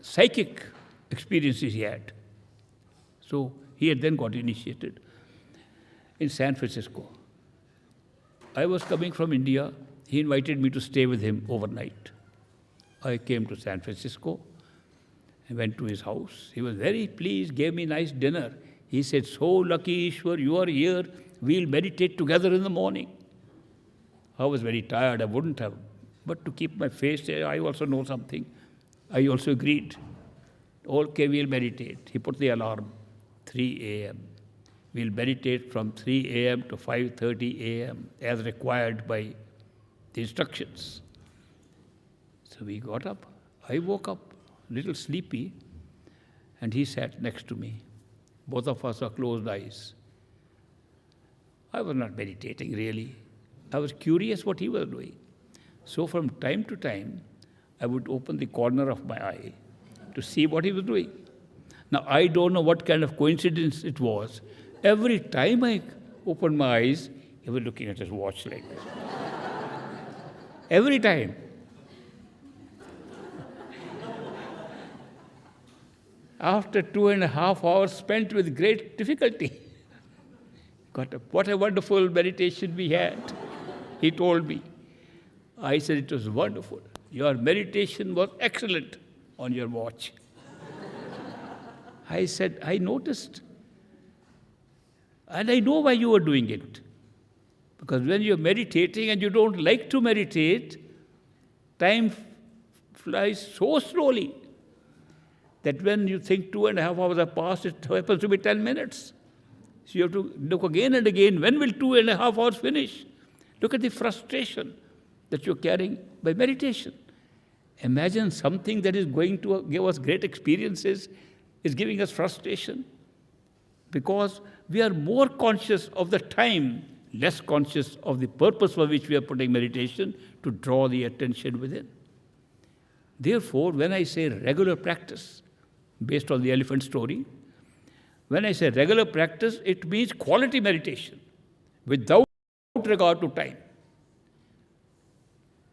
psychic experiences he had. So he had then got initiated in San Francisco. I was coming from India. He invited me to stay with him overnight. I came to San Francisco. I went to his house. He was very pleased, gave me a nice dinner. He said, so lucky, Ishwar, you are here. We'll meditate together in the morning. I was very tired. I wouldn't have. But to keep my face, I also know something. I also agreed. Okay, we'll meditate. He put the alarm, 3 a.m. we'll meditate from 3 a.m. to 5:30 a.m. as required by the instructions. So we got up. I woke up a little sleepy, and he sat next to me. Both of us are closed eyes. I was not meditating really. I was curious what he was doing. So from time to time, I would open the corner of my eye to see what he was doing. Now, I don't know what kind of coincidence it was. Every time I opened my eyes, he was looking at his watch like this. Every time. After 2.5 hours spent with great difficulty, got up. What a wonderful meditation we had, he told me. I said, it was wonderful. Your meditation was excellent on your watch. I said, I noticed. And I know why you were doing it. Because when you're meditating and you don't like to meditate, time flies so slowly that when you think 2.5 hours have passed, it happens to be 10 minutes. So you have to look again and again, when will 2.5 hours finish? Look at the frustration that you're carrying by meditation. Imagine something that is going to give us great experiences is giving us frustration, because we are more conscious of the time, less conscious of the purpose for which we are putting meditation, to draw the attention within. Therefore, when I say regular practice, based on the elephant story, when I say regular practice, it means quality meditation, without regard to time.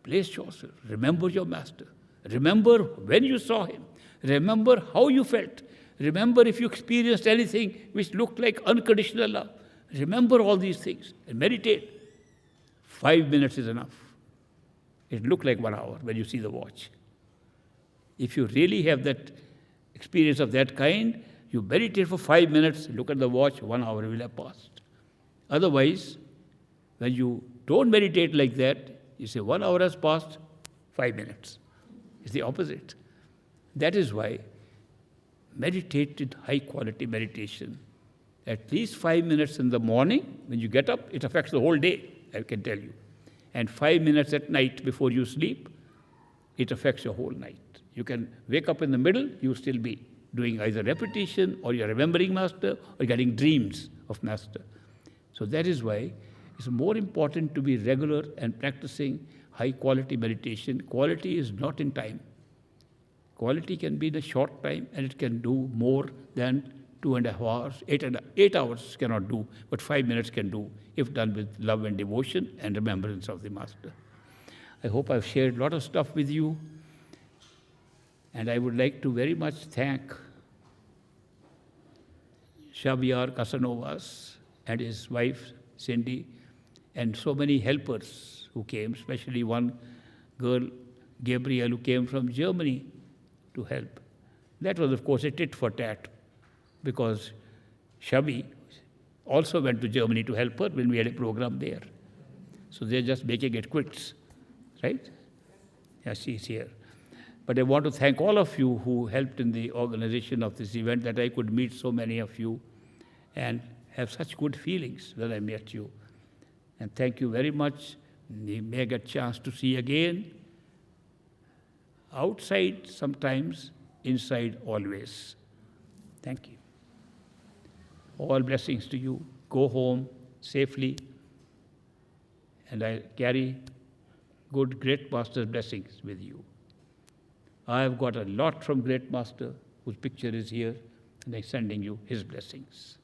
Place yourself, remember your master, remember when you saw him, remember how you felt, remember if you experienced anything which looked like unconditional love. Remember all these things and meditate. 5 minutes is enough. It looked like 1 hour when you see the watch. If you really have that experience of that kind, you meditate for 5 minutes, look at the watch, 1 hour will have passed. Otherwise, when you don't meditate like that, you say 1 hour has passed, 5 minutes. It's the opposite. That is why meditated high-quality meditation, at least 5 minutes in the morning, when you get up, it affects the whole day, I can tell you. And 5 minutes at night before you sleep, it affects your whole night. You can wake up in the middle, you still be doing either repetition, or you're remembering master, or getting dreams of master. So that is why it's more important to be regular and practicing high-quality meditation. Quality is not in time. Quality can be in a short time, and it can do more than 2.5 hours. 8 hours cannot do, but 5 minutes can do, if done with love and devotion and remembrance of the master. I hope I've shared a lot of stuff with you, and I would like to very much thank Xavier Casanovas and his wife, Cindy, and so many helpers who came, especially one girl, Gabrielle, who came from Germany to help. That was, of course, a tit for tat, because Shabi also went to Germany to help her when we had a program there. So they're just making it quits, right? Yeah, she's here. But I want to thank all of you who helped in the organization of this event, that I could meet so many of you and have such good feelings when I met you. And thank you very much. We may get a chance to see again. Outside sometimes, inside always. Thank you. All blessings to you. Go home safely. And I carry good Great Master's blessings with you. I have got a lot from Great Master, whose picture is here, and I'm sending you his blessings.